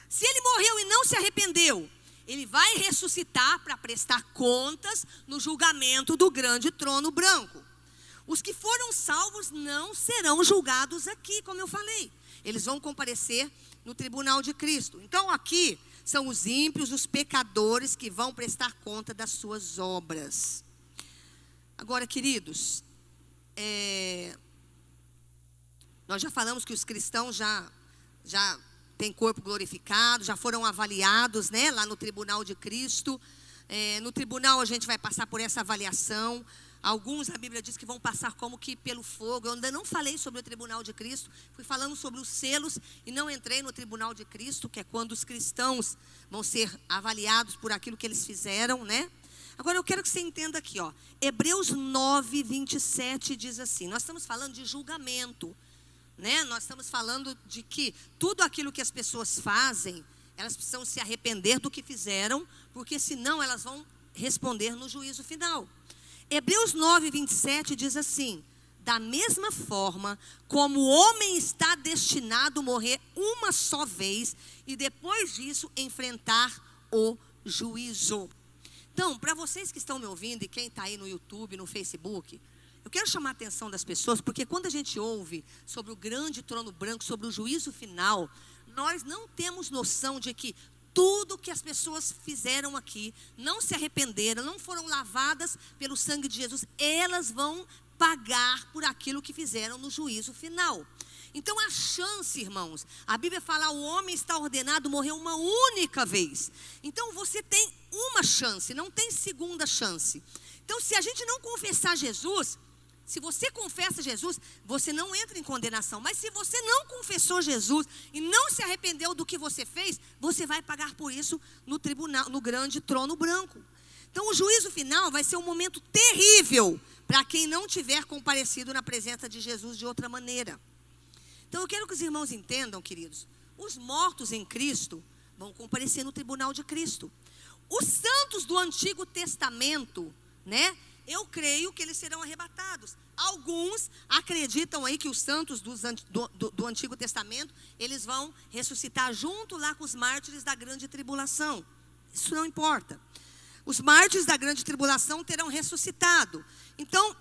Se ele morreu e não se arrependeu, ele vai ressuscitar para prestar contas no julgamento do grande trono branco. Os que foram salvos não serão julgados aqui, como eu falei. Eles vão comparecer no tribunal de Cristo. Então aqui são os ímpios, os pecadores que vão prestar conta das suas obras. Agora, queridos, nós já falamos que os cristãos já têm corpo glorificado, já foram avaliados, né, lá no tribunal de Cristo. No tribunal a gente vai passar por essa avaliação. Alguns, a Bíblia diz que vão passar como que pelo fogo. Eu ainda não falei sobre o tribunal de Cristo. Fui falando sobre os selos e não entrei no tribunal de Cristo, que é quando os cristãos vão ser avaliados por aquilo que eles fizeram, né? Agora eu quero que você entenda aqui, ó. Hebreus 9, 27 diz assim. Nós estamos falando de julgamento, né? Nós estamos falando de que tudo aquilo que as pessoas fazem, elas precisam se arrepender do que fizeram, porque senão elas vão responder no juízo final. Hebreus 9, 27 diz assim: da mesma forma como o homem está destinado a morrer uma só vez e depois disso enfrentar o juízo. Então, para vocês que estão me ouvindo e quem está aí no YouTube, no Facebook, eu quero chamar a atenção das pessoas, porque quando a gente ouve sobre o grande trono branco, sobre o juízo final, nós não temos noção de que tudo que as pessoas fizeram aqui, não se arrependeram, não foram lavadas pelo sangue de Jesus, elas vão pagar por aquilo que fizeram no juízo final. Então a chance, irmãos, a Bíblia fala, o homem está ordenado a morrer uma única vez. Então você tem uma chance, não tem segunda chance. Então, se a gente não confessar Jesus, se você confessa Jesus, você não entra em condenação. Mas se você não confessou Jesus e não se arrependeu do que você fez, você vai pagar por isso no tribunal, no grande trono branco. Então o juízo final vai ser um momento terrível para quem não tiver comparecido na presença de Jesus de outra maneira. Então eu quero que os irmãos entendam, queridos, os mortos em Cristo vão comparecer no tribunal de Cristo. Os santos do Antigo Testamento, né? Eu creio que eles serão arrebatados. Alguns acreditam aí que os santos do Antigo Testamento, eles vão ressuscitar junto lá com os mártires da grande tribulação. Isso não importa. Os mártires da grande tribulação terão ressuscitado. Então,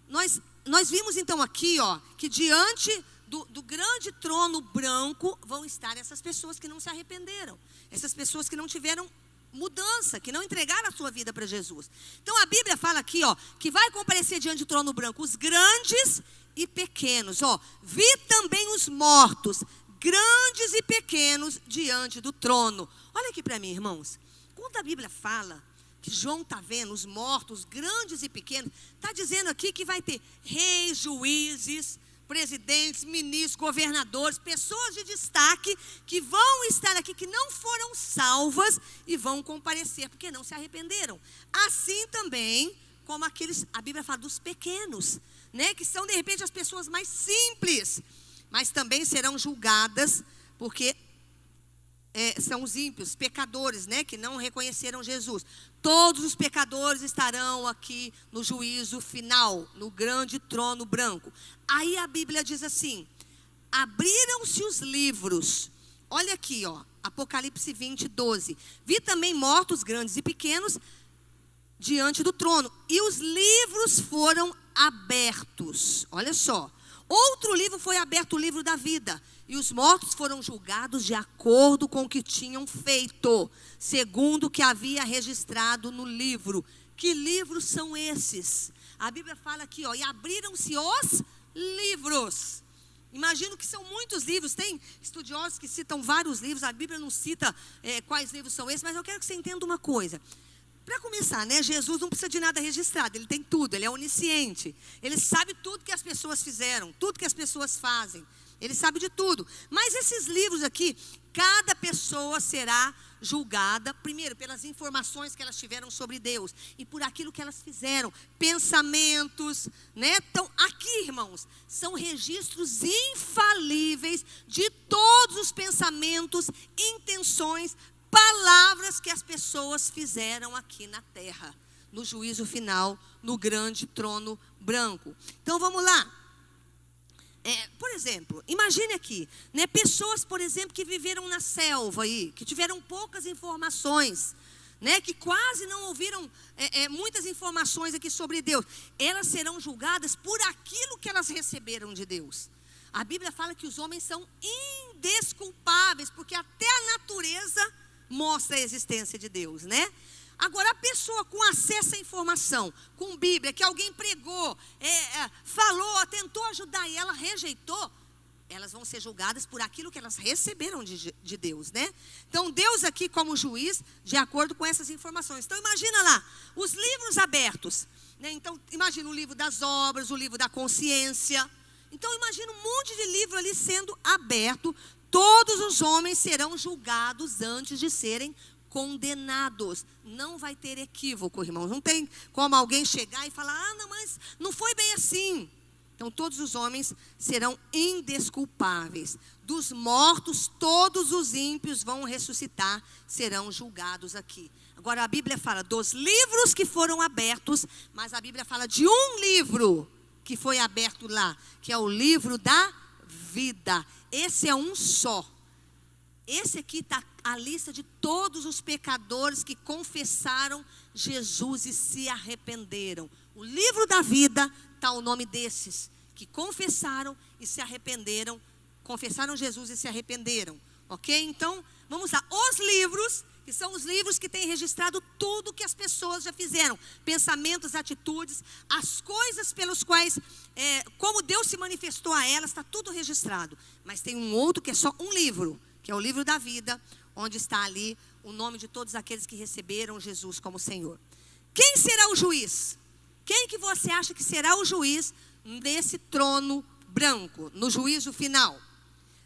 nós vimos então aqui, ó, que diante do grande trono branco vão estar essas pessoas que não se arrependeram. Essas pessoas que não tiveram mudança, que não entregaram a sua vida para Jesus. Então a Bíblia fala aqui, ó, que vai comparecer diante do trono branco os grandes e pequenos, ó. Vi também os mortos, grandes e pequenos, diante do trono. Olha aqui para mim, irmãos. Quando a Bíblia fala que João está vendo os mortos, grandes e pequenos, está dizendo aqui que vai ter reis, juízes, presidentes, ministros, governadores, pessoas de destaque que vão estar aqui, que não foram salvas e vão comparecer, porque não se arrependeram. Assim também como aqueles, a Bíblia fala dos pequenos, né, que são de repente as pessoas mais simples, mas também serão julgadas, porque são os ímpios, pecadores, né, que não reconheceram Jesus. Todos os pecadores estarão aqui no juízo final, no grande trono branco. Aí a Bíblia diz assim: abriram-se os livros. Olha aqui, ó, Apocalipse 20, 12. Vi também mortos grandes e pequenos diante do trono, e os livros foram abertos. Olha só. Outro livro foi aberto, o livro da vida, e os mortos foram julgados de acordo com o que tinham feito, segundo o que havia registrado no livro. Que livros são esses? A Bíblia fala aqui, ó, e abriram-se os livros. Imagino que são muitos livros. Tem estudiosos que citam vários livros. A Bíblia não cita quais livros são esses, mas eu quero que você entenda uma coisa. Para começar, né, Jesus não precisa de nada registrado, ele tem tudo, ele é onisciente. Ele sabe tudo que as pessoas fizeram, tudo que as pessoas fazem. Ele sabe de tudo. Mas esses livros aqui, cada pessoa será julgada, primeiro, pelas informações que elas tiveram sobre Deus e por aquilo que elas fizeram, pensamentos, né? Então, aqui, irmãos, são registros infalíveis de todos os pensamentos, intenções, palavras que as pessoas fizeram aqui na terra, no juízo final, no grande trono branco. Então vamos lá. Por exemplo, imagine aqui, né, pessoas, por exemplo, que viveram na selva aí, que tiveram poucas informações, né, que quase não ouviram muitas informações aqui sobre Deus. Elas serão julgadas por aquilo que elas receberam de Deus. A Bíblia fala que os homens são indesculpáveis, porque até a natureza mostra a existência de Deus, né? Agora, a pessoa com acesso à informação, com Bíblia, que alguém pregou, falou, tentou ajudar e ela rejeitou, elas vão ser julgadas por aquilo que elas receberam de Deus, né? Então, Deus aqui como juiz, de acordo com essas informações. Então, imagina lá, os livros abertos, né? Então, imagina o livro das obras, o livro da consciência. Então, imagina um monte de livro ali sendo aberto. Todos os homens serão julgados antes de serem condenados. Não vai ter equívoco, irmãos. Não tem como alguém chegar e falar: não, mas não foi bem assim. Então todos os homens serão indesculpáveis. Dos mortos, todos os ímpios vão ressuscitar, serão julgados aqui. Agora a Bíblia fala dos livros que foram abertos, mas a Bíblia fala de um livro que foi aberto lá, que é o livro da vida. Esse é um só. Esse aqui está a lista de todos os pecadores que confessaram Jesus e se arrependeram. O livro da vida está o nome desses que confessaram e se arrependeram, confessaram Jesus e se arrependeram. Ok? Então, vamos lá. Os livros, que são os livros que têm registrado tudo que as pessoas já fizeram. Pensamentos, atitudes, as coisas pelos quais, como Deus se manifestou a elas, está tudo registrado. Mas tem um outro que é só um livro, que é o livro da vida, onde está ali o nome de todos aqueles que receberam Jesus como Senhor. Quem será o juiz? Quem que você acha que será o juiz nesse trono branco, no juízo final?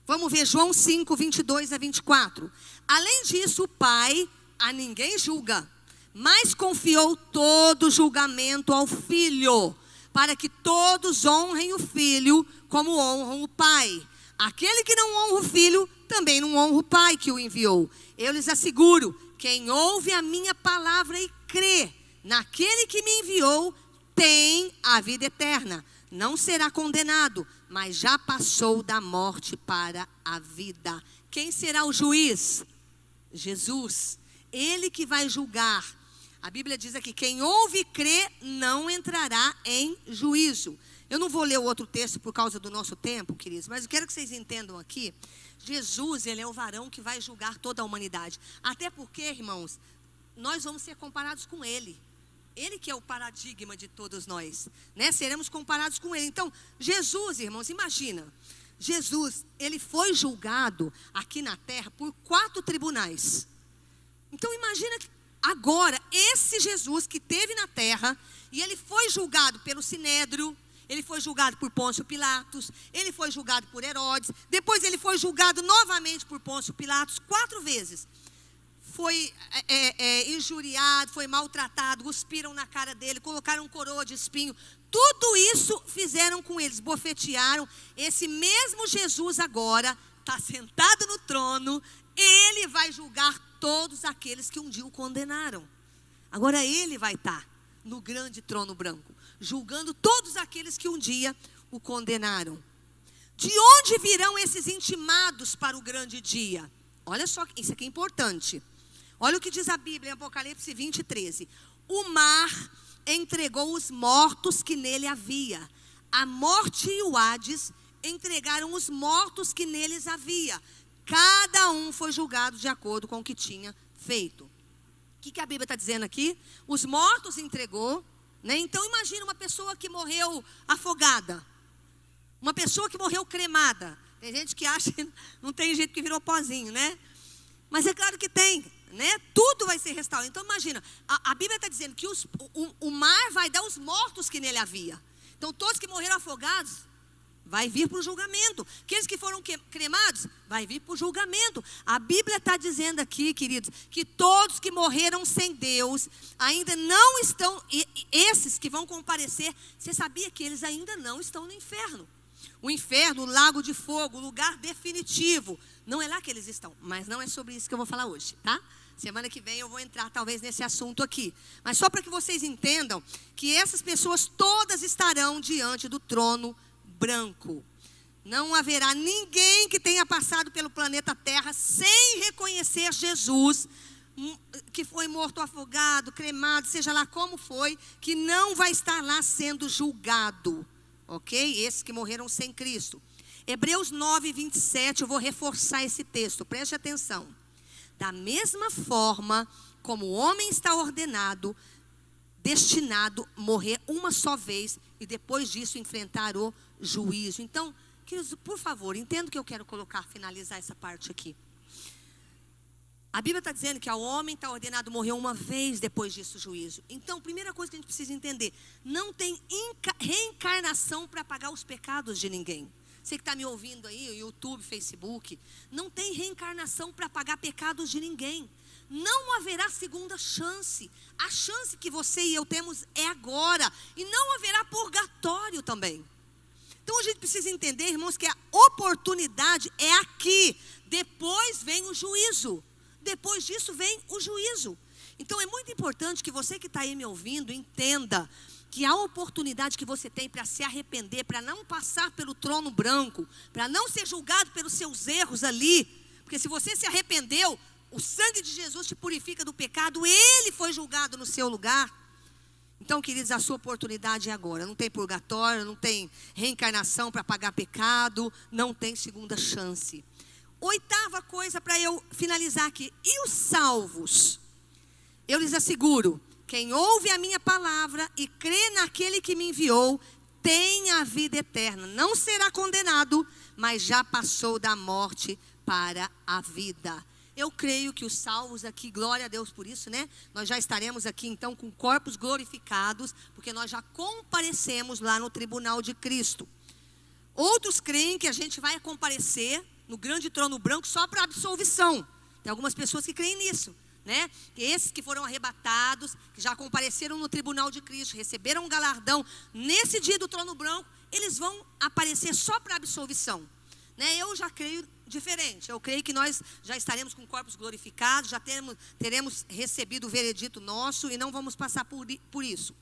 Vamos ver João 5, 22 a 24. Além disso, o Pai a ninguém julga, mas confiou todo o julgamento ao Filho, para que todos honrem o Filho como honram o Pai. Aquele que não honra o Filho, também não honra o Pai que o enviou. Eu lhes asseguro, quem ouve a minha palavra e crê naquele que me enviou, tem a vida eterna. Não será condenado, mas já passou da morte para a vida. Quem será o juiz? Jesus. Ele que vai julgar. A Bíblia diz aqui, quem ouve e crê não entrará em juízo. Eu não vou ler o outro texto por causa do nosso tempo, queridos, mas eu quero que vocês entendam aqui. Jesus, ele é o varão que vai julgar toda a humanidade. Até porque, irmãos, nós vamos ser comparados com ele. Ele que é o paradigma de todos nós, né? Seremos comparados com ele. Então, Jesus, irmãos, imagina. Jesus, ele foi julgado aqui na terra por 4 tribunais. Então, imagina que agora, esse Jesus que teve na terra, e ele foi julgado pelo Sinédrio, ele foi julgado por Pôncio Pilatos, ele foi julgado por Herodes, depois ele foi julgado novamente por Pôncio Pilatos 4 vezes. Foi injuriado, foi maltratado, cuspiram na cara dele, colocaram coroa de espinho. Tudo isso fizeram com eles, bofetearam. Esse mesmo Jesus agora está sentado no trono, ele vai julgar todos aqueles que um dia o condenaram. Agora ele vai estar no grande trono branco, julgando todos aqueles que um dia o condenaram. De onde virão esses intimados para o grande dia? Olha só, isso aqui é importante. Olha o que diz a Bíblia em Apocalipse 20, 13. O mar entregou os mortos que nele havia. A morte e o Hades entregaram os mortos que neles havia. Cada um foi julgado de acordo com o que tinha feito. O que a Bíblia está dizendo aqui? Os mortos entregou, né? Então imagina uma pessoa que morreu afogada. Uma pessoa que morreu cremada. Tem gente que acha que não tem jeito, que virou pozinho, né? Mas é claro que tem, né? Tudo vai ser restaurado. Então imagina, a Bíblia está dizendo que o mar vai dar os mortos que nele havia. Então todos que morreram afogados, vai vir para o julgamento. Aqueles que foram cremados, vai vir para o julgamento. A Bíblia está dizendo aqui, queridos, que todos que morreram sem Deus, ainda não estão, esses que vão comparecer, você sabia que eles ainda não estão no inferno. O inferno, o lago de fogo, o lugar definitivo, não é lá que eles estão. Mas não é sobre isso que eu vou falar hoje, tá? Semana que vem eu vou entrar talvez nesse assunto aqui. Mas só para que vocês entendam que essas pessoas todas estarão diante do trono branco. Não haverá ninguém que tenha passado pelo planeta Terra sem reconhecer Jesus, que foi morto, afogado, cremado, seja lá como foi, que não vai estar lá sendo julgado. Ok? Esses que morreram sem Cristo. Hebreus 9, 27, eu vou reforçar esse texto, preste atenção. Da mesma forma como o homem está ordenado, destinado a morrer uma só vez e depois disso enfrentar o juízo. Então, queridos, por favor, entenda o que eu quero colocar, finalizar essa parte aqui. A Bíblia está dizendo que ao homem está ordenado morrer uma vez, depois disso o juízo. Então, a primeira coisa que a gente precisa entender, não tem reencarnação para pagar os pecados de ninguém. Você que está me ouvindo aí, YouTube, Facebook, não tem reencarnação para pagar pecados de ninguém. Não haverá segunda chance. A chance que você e eu temos é agora. E não haverá purgatório também. Então a gente precisa entender, irmãos, que a oportunidade é aqui. Depois vem o juízo. Depois disso vem o juízo. Então é muito importante que você que está aí me ouvindo entenda que a oportunidade que você tem para se arrepender, para não passar pelo trono branco, para não ser julgado pelos seus erros ali, porque se você se arrependeu, o sangue de Jesus te purifica do pecado, ele foi julgado no seu lugar. Então, queridos, a sua oportunidade é agora. Não tem purgatório, não tem reencarnação para pagar pecado, não tem segunda chance. 8ª coisa para eu finalizar aqui. E os salvos? Eu lhes asseguro, quem ouve a minha palavra e crê naquele que me enviou, tem a vida eterna. Não será condenado, mas já passou da morte para a vida. Eu creio que os salvos aqui, glória a Deus por isso, né? Nós já estaremos aqui então com corpos glorificados, porque nós já comparecemos lá no tribunal de Cristo. Outros creem que a gente vai comparecer no grande trono branco só para absolvição. Tem algumas pessoas que creem nisso, né? Esses que foram arrebatados, que já compareceram no tribunal de Cristo, receberam um galardão, nesse dia do trono branco, eles vão aparecer só para absolvição, né? Eu já creio diferente. Eu creio que nós já estaremos com corpos glorificados, já teremos recebido o veredito nosso e não vamos passar por isso.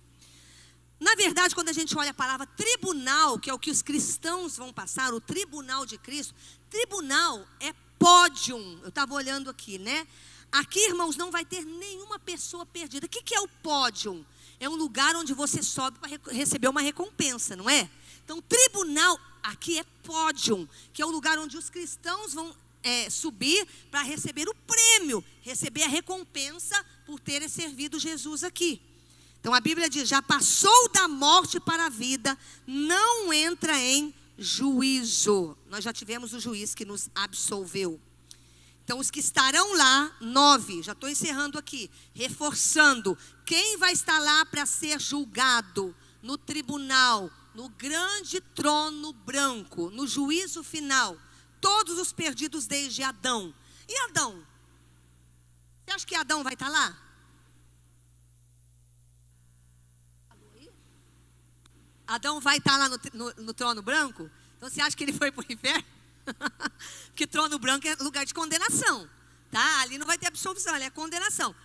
Na verdade, quando a gente olha a palavra tribunal, que é o que os cristãos vão passar, o tribunal de Cristo, tribunal é pódium. Eu estava olhando aqui, né? Aqui, irmãos, não vai ter nenhuma pessoa perdida. O que é o pódium? É um lugar onde você sobe para receber uma recompensa, não é? Então, tribunal aqui é pódium, que é o lugar onde os cristãos vão subir para receber o prêmio, receber a recompensa por terem servido Jesus aqui. Então, a Bíblia diz, já passou da morte para a vida, não entra em juízo. Nós já tivemos o juiz que nos absolveu. Então, os que estarão lá, 9, já estou encerrando aqui, reforçando, quem vai estar lá para ser julgado no tribunal, no grande trono branco, no juízo final, todos os perdidos desde Adão. E Adão? Você acha que Adão vai estar lá? Adão vai estar lá no trono branco? Então você acha que ele foi para o inferno? Porque trono branco é lugar de condenação, tá? Ali não vai ter absolvição, ali é condenação.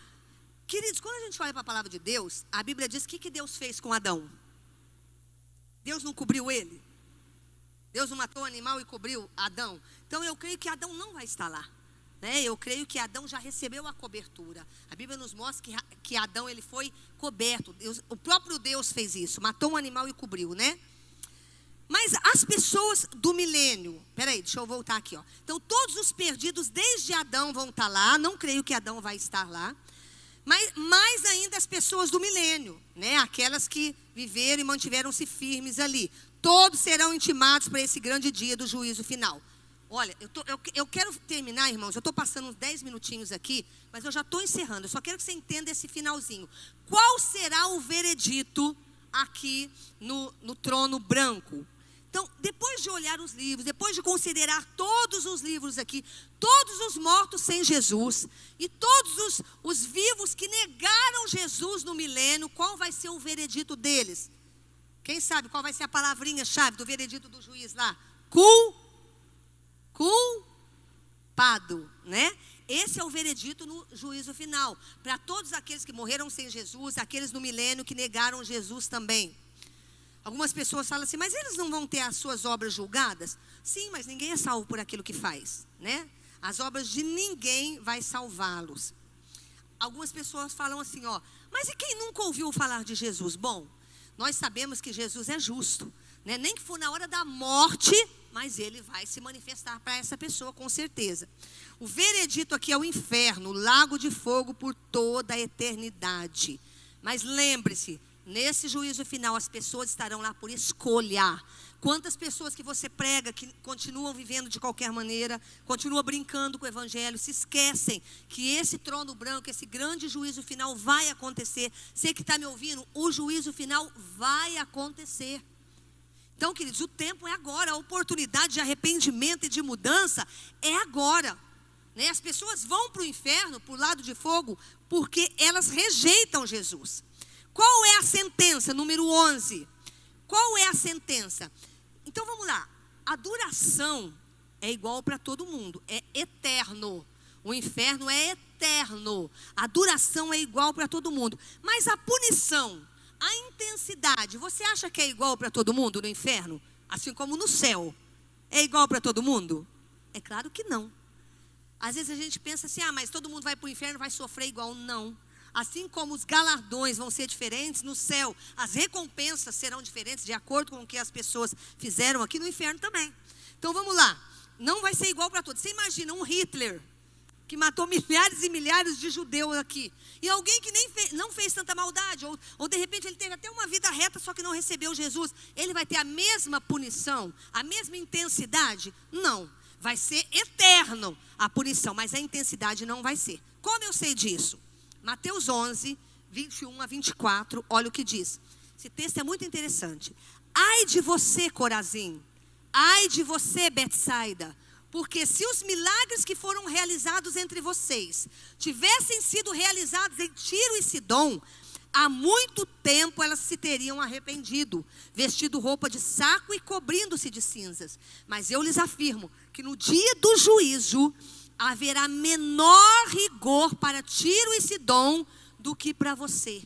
Queridos, quando a gente olha para a palavra de Deus, a Bíblia diz o que Deus fez com Adão. Deus não cobriu ele? Deus não matou o animal e cobriu Adão? Então eu creio que Adão não vai estar lá, né? Eu creio que Adão já recebeu a cobertura. A Bíblia nos mostra que Adão ele foi coberto. O próprio Deus fez isso, matou um animal e cobriu, né? Mas as pessoas do milênio, peraí, deixa eu voltar aqui, ó. Então todos os perdidos desde Adão vão estar lá. Não creio que Adão vai estar lá. Mas mais ainda as pessoas do milênio, né? Aquelas que viveram e mantiveram-se firmes ali. Todos serão intimados para esse grande dia do juízo final. Olha, eu quero terminar, irmãos. Eu estou passando uns 10 minutinhos aqui, mas eu já estou encerrando. Eu só quero que você entenda esse finalzinho. Qual será o veredito aqui no trono branco? Então, depois de olhar os livros, depois de considerar todos os livros aqui, todos os mortos sem Jesus e todos os vivos que negaram Jesus no milênio, qual vai ser o veredito deles? Quem sabe qual vai ser a palavrinha-chave do veredito do juiz lá? Culpado, né? Esse é o veredito no juízo final. Para todos aqueles que morreram sem Jesus, aqueles no milênio que negaram Jesus também. Algumas pessoas falam assim, mas eles não vão ter as suas obras julgadas? Sim, mas ninguém é salvo por aquilo que faz, né? As obras de ninguém vai salvá-los. Algumas pessoas falam assim, ó, mas e quem nunca ouviu falar de Jesus? Bom, nós sabemos que Jesus é justo, né? Nem que for na hora da morte, mas ele vai se manifestar para essa pessoa com certeza. O veredito aqui é o inferno, o lago de fogo por toda a eternidade. Mas lembre-se, nesse juízo final, as pessoas estarão lá por escolha. Quantas pessoas que você prega que continuam vivendo de qualquer maneira, continuam brincando com o evangelho, se esquecem que esse trono branco, esse grande juízo final vai acontecer. Você que está me ouvindo, o juízo final vai acontecer. Então, queridos, o tempo é agora, a oportunidade de arrependimento e de mudança é agora, né? As pessoas vão para o inferno, para o lado de fogo, porque elas rejeitam Jesus. Qual é a sentença? Número 11. Qual é a sentença? Então vamos lá. A duração é igual para todo mundo. É eterno. O inferno é eterno. A duração é igual para todo mundo. Mas a punição, a intensidade, você acha que é igual para todo mundo no inferno? Assim como no céu. É igual para todo mundo? É claro que não. Às vezes a gente pensa assim, mas todo mundo vai para o inferno, vai sofrer igual. Não. Assim como os galardões vão ser diferentes no céu, as recompensas serão diferentes de acordo com o que as pessoas fizeram aqui no inferno também. Então vamos lá, não vai ser igual para todos. Você imagina um Hitler que matou milhares e milhares de judeus aqui, e alguém que não fez tanta maldade, ou de repente ele teve até uma vida reta, só que não recebeu Jesus, ele vai ter a mesma punição, a mesma intensidade? Não. vai ser eterno a punição, mas a intensidade não vai ser. Como eu sei disso? Mateus 11, 21 a 24, olha o que diz. Esse texto é muito interessante. Ai de você, Corazim, ai de você, Betsaida, porque se os milagres que foram realizados entre vocês tivessem sido realizados em Tiro e Sidom, há muito tempo elas se teriam arrependido, vestido roupa de saco e cobrindo-se de cinzas. Mas eu lhes afirmo que no dia do juízo haverá menor rigor para Tiro e Sidom do que para você.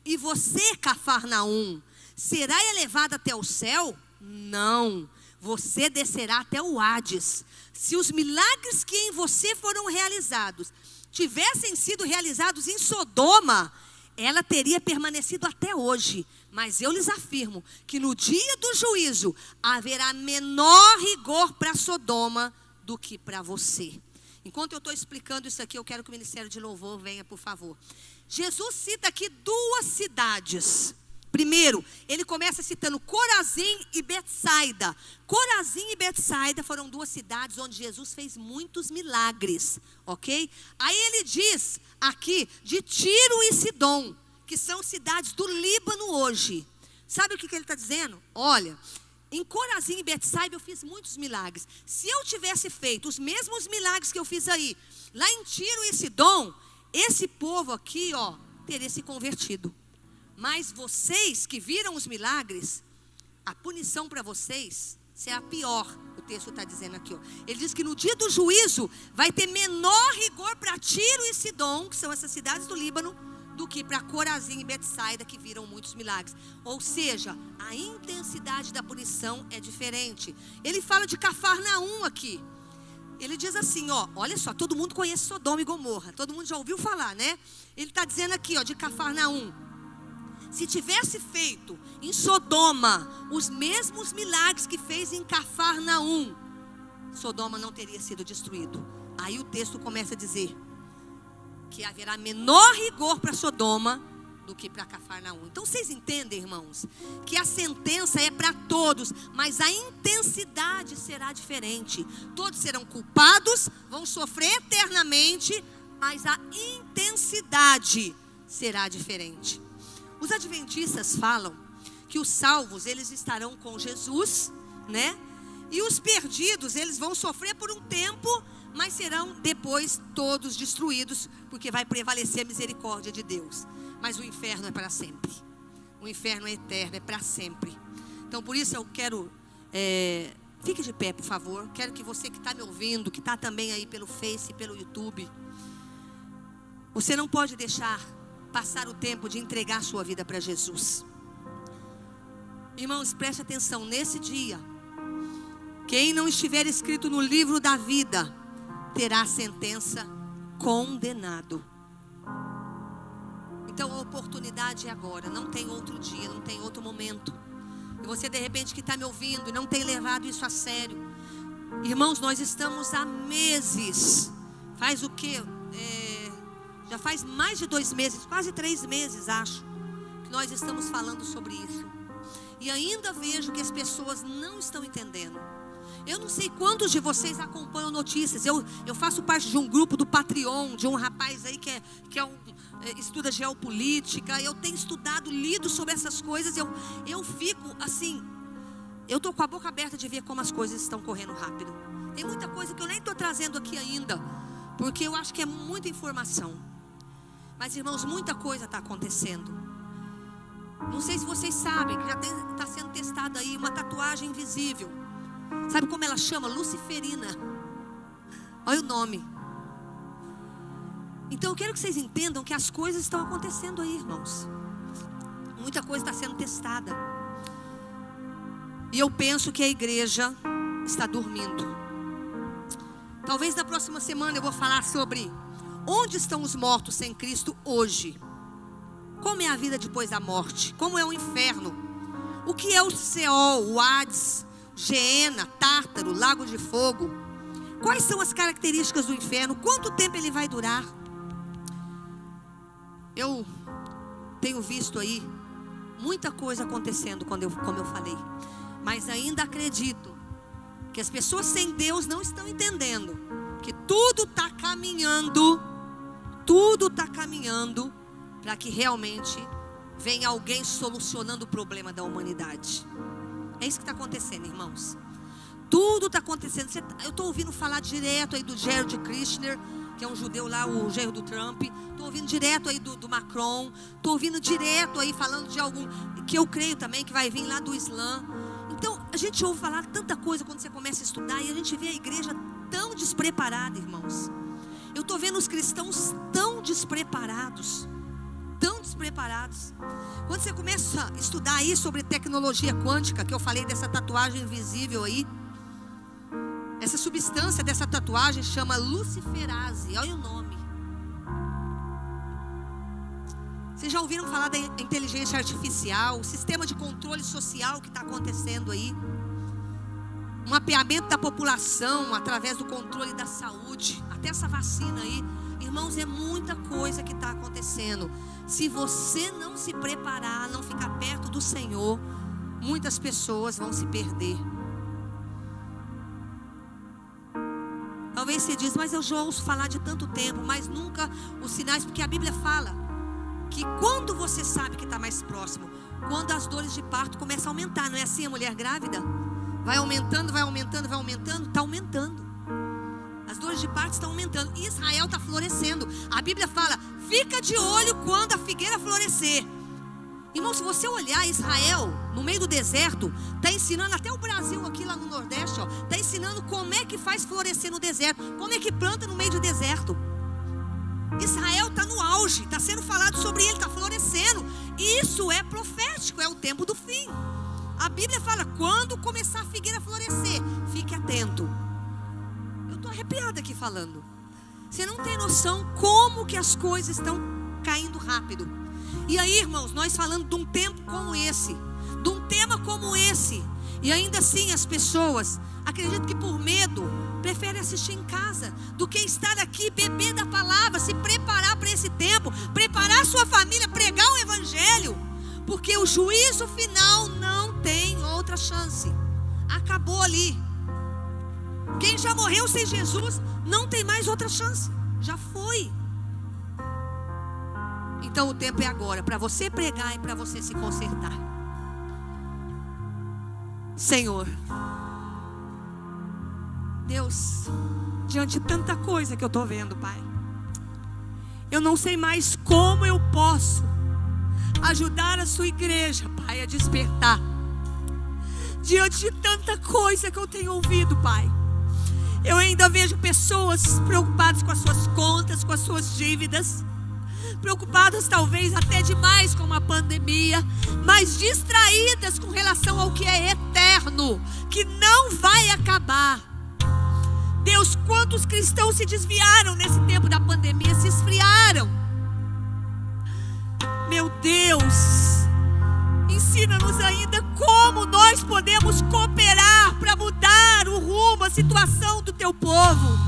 E você, Cafarnaum, será elevado até o céu? Não, você descerá até o Hades. Se os milagres que em você foram realizados tivessem sido realizados em Sodoma, ela teria permanecido até hoje. Mas eu lhes afirmo que no dia do juízo haverá menor rigor para Sodoma do que para você. Enquanto eu estou explicando isso aqui, eu quero que o Ministério de Louvor venha, por favor. Jesus cita aqui duas cidades. Primeiro, ele começa citando Corazim e Betsaida. Corazim e Betsaida foram duas cidades onde Jesus fez muitos milagres, ok? Aí ele diz aqui de Tiro e Sidom, que são cidades do Líbano hoje. Sabe o que ele está dizendo? Olha, em Corazim e Betsaida eu fiz muitos milagres. Se eu tivesse feito os mesmos milagres que eu fiz aí, lá em Tiro e Sidom, esse povo aqui, ó, teria se convertido. Mas vocês que viram os milagres, a punição para vocês será pior. O texto está dizendo aqui, ó. Ele diz que no dia do juízo vai ter menor rigor para Tiro e Sidom, que são essas cidades do Líbano, do que para Corazim e Betsaida, que viram muitos milagres. Ou seja, a intensidade da punição é diferente. Ele fala de Cafarnaum aqui. Ele diz assim, ó, olha só, todo mundo conhece Sodoma e Gomorra, todo mundo já ouviu falar, né? Ele está dizendo aqui, ó, de Cafarnaum. Se tivesse feito em Sodoma os mesmos milagres que fez em Cafarnaum, Sodoma não teria sido destruído. Aí o texto começa a dizer que haverá menor rigor para Sodoma do que para Cafarnaum. Então vocês entendem, irmãos, que a sentença é para todos, mas a intensidade será diferente. Todos serão culpados, vão sofrer eternamente, mas a intensidade será diferente. Os adventistas falam que os salvos, eles estarão com Jesus, né? E os perdidos, eles vão sofrer por um tempo, mas serão depois todos destruídos, porque vai prevalecer a misericórdia de Deus. Mas o inferno é para sempre. O inferno é eterno, é para sempre. Então por isso eu quero, fique de pé, por favor. Quero que você que está me ouvindo, que está também aí pelo Face, pelo YouTube, você não pode deixar passar o tempo de entregar a sua vida para Jesus. Irmãos, preste atenção, nesse dia, quem não estiver escrito no livro da vida, terá a sentença condenado. Então a oportunidade é agora, não tem outro dia, não tem outro momento. E você de repente que está me ouvindo e não tem levado isso a sério. Irmãos, nós estamos há meses, faz o quê? Já faz mais de 2 meses, quase 3 meses, acho, que nós estamos falando sobre isso. E ainda vejo que as pessoas não estão entendendo. Eu não sei quantos de vocês acompanham notícias. Eu faço parte de um grupo do Patreon, de um rapaz aí que estuda geopolítica. Eu tenho estudado, lido sobre essas coisas. Eu fico assim, eu estou com a boca aberta de ver como as coisas estão correndo rápido. Tem muita coisa que eu nem estou trazendo aqui ainda, porque eu acho que é muita informação. Mas irmãos, muita coisa está acontecendo. Não sei se vocês sabem que já está sendo testada aí uma tatuagem invisível. Sabe como ela chama? Luciferina. Olha o nome. Então eu quero que vocês entendam que as coisas estão acontecendo aí, irmãos. Muita coisa está sendo testada. E eu penso que a igreja está dormindo. Talvez na próxima semana eu vou falar sobre onde estão os mortos sem Cristo hoje. Como é a vida depois da morte? Como é o inferno? O que é o Seol, o Hades, Geena, Tártaro, Lago de Fogo? Quais são as características do inferno? Quanto tempo ele vai durar? Eu tenho visto aí muita coisa acontecendo, como eu falei. Mas ainda acredito que as pessoas sem Deus não estão entendendo que tudo está caminhando para que realmente venha alguém solucionando o problema da humanidade. É isso que está acontecendo, irmãos. Tudo está acontecendo. Eu estou ouvindo falar direto aí do Jared Kushner, que é um judeu lá, o genro do Trump. Estou ouvindo direto aí do Macron. Estou ouvindo direto aí falando de algum, que eu creio também que vai vir lá do Islã. Então a gente ouve falar tanta coisa quando você começa a estudar, e a gente vê a igreja tão despreparada, irmãos. Eu estou vendo os cristãos tão despreparados. Quando você começa a estudar aí sobre tecnologia quântica, que eu falei dessa tatuagem invisível aí, essa substância dessa tatuagem chama luciferase, olha o nome. Vocês já ouviram falar da inteligência artificial, o sistema de controle social que está acontecendo aí? Um mapeamento da população através do controle da saúde, até essa vacina aí. Irmãos, é muita coisa que está acontecendo. Se você não se preparar, não ficar perto do Senhor, muitas pessoas vão se perder. Talvez você diz, mas eu já ouço falar de tanto tempo, mas nunca os sinais, porque a Bíblia fala que quando você sabe que está mais próximo, quando as dores de parto começam a aumentar, não é assim a mulher grávida? Vai aumentando, está aumentando. As dores de parto estão aumentando. Israel está florescendo. A Bíblia fala, fica de olho quando a figueira florescer. Irmão, se você olhar Israel no meio do deserto, está ensinando até o Brasil aqui lá no Nordeste, está ensinando como é que faz florescer no deserto, como é que planta no meio do deserto. Israel está no auge, está sendo falado sobre ele, está florescendo. Isso é profético, é o tempo do fim. A Bíblia fala, quando começar a figueira a florescer, fique atento. Eu estou arrepiada aqui falando. Você não tem noção como que as coisas estão caindo rápido. E aí, irmãos, nós falando de um tempo como esse, de um tema como esse, e ainda assim as pessoas, acredito que por medo, preferem assistir em casa do que estar aqui, beber da palavra, se preparar para esse tempo, preparar a sua família, pregar o evangelho, porque o juízo final não tem outra chance. Acabou ali. Quem já morreu sem Jesus não tem mais outra chance. Já foi. Então o tempo é agora, para você pregar e para você se consertar. Senhor, Deus, diante de tanta coisa que eu estou vendo, Pai, eu não sei mais como eu posso ajudar a sua igreja, Pai, a despertar. Diante de tanta coisa que eu tenho ouvido, Pai, eu ainda vejo pessoas preocupadas com as suas contas, com as suas dívidas, preocupadas talvez até demais com uma pandemia, mas distraídas com relação ao que é eterno, que não vai acabar. Deus, quantos cristãos se desviaram nesse tempo da pandemia, se esfriaram. Meu Deus, ensina-nos ainda como nós podemos cooperar para mudar o rumo, a situação do teu povo.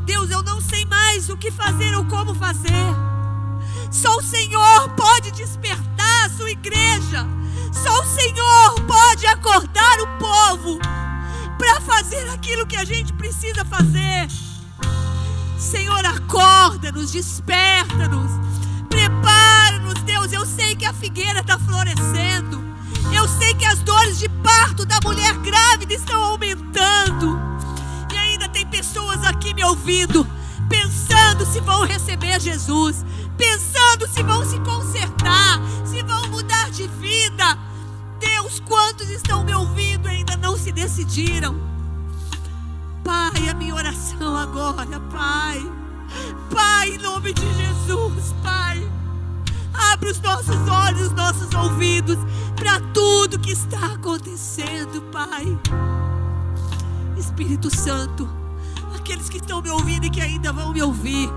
Deus, eu não sei mais o que fazer ou como fazer. Só o Senhor pode despertar a sua igreja. Só o Senhor pode acordar o povo para fazer aquilo que a gente precisa fazer. Senhor, acorda-nos, desperta-nos, prepara-nos, Deus. Eu sei que a figueira está florescendo. Eu sei que as dores de parto da mulher grávida estão aumentando. E ainda tem pessoas aqui me ouvindo, pensando se vão receber Jesus, pensando se vão se consertar, se vão mudar de vida. Deus, quantos estão me ouvindo e ainda não se decidiram? Pai, a minha oração agora, Pai, Pai, em nome de Jesus, Pai, abre os nossos olhos, os nossos ouvidos para tudo que está acontecendo, Pai. Espírito Santo, aqueles que estão me ouvindo e que ainda vão me ouvir,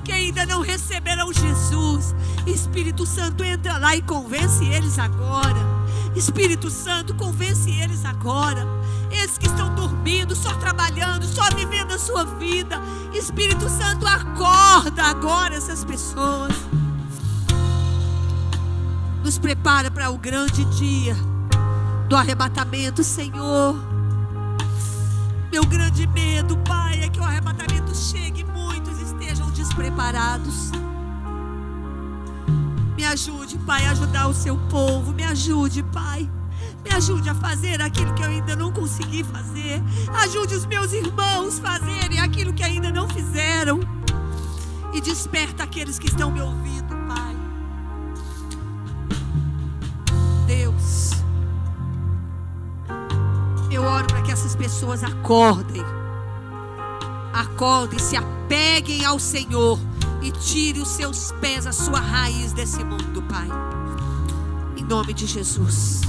que ainda não receberam Jesus, Espírito Santo, entra lá e convence eles agora. Espírito Santo, convence eles agora. Eles que estão dormindo, só trabalhando, só vivendo a sua vida. Espírito Santo, acorda agora essas pessoas. Nos prepara para o grande dia do arrebatamento, Senhor. meu grande medo, Pai, é que o arrebatamento chegue e muitos estejam despreparados. Me ajude, Pai, a ajudar o seu povo. Me ajude, Pai. Me ajude a fazer aquilo que eu ainda não consegui fazer. Ajude os meus irmãos a fazerem aquilo que ainda não fizeram. E desperta aqueles que estão me ouvindo, Pai. Deus, eu oro para que essas pessoas acordem. Acordem, se apeguem ao Senhor e tire os seus pés, a sua raiz desse mundo, Pai. Em nome de Jesus.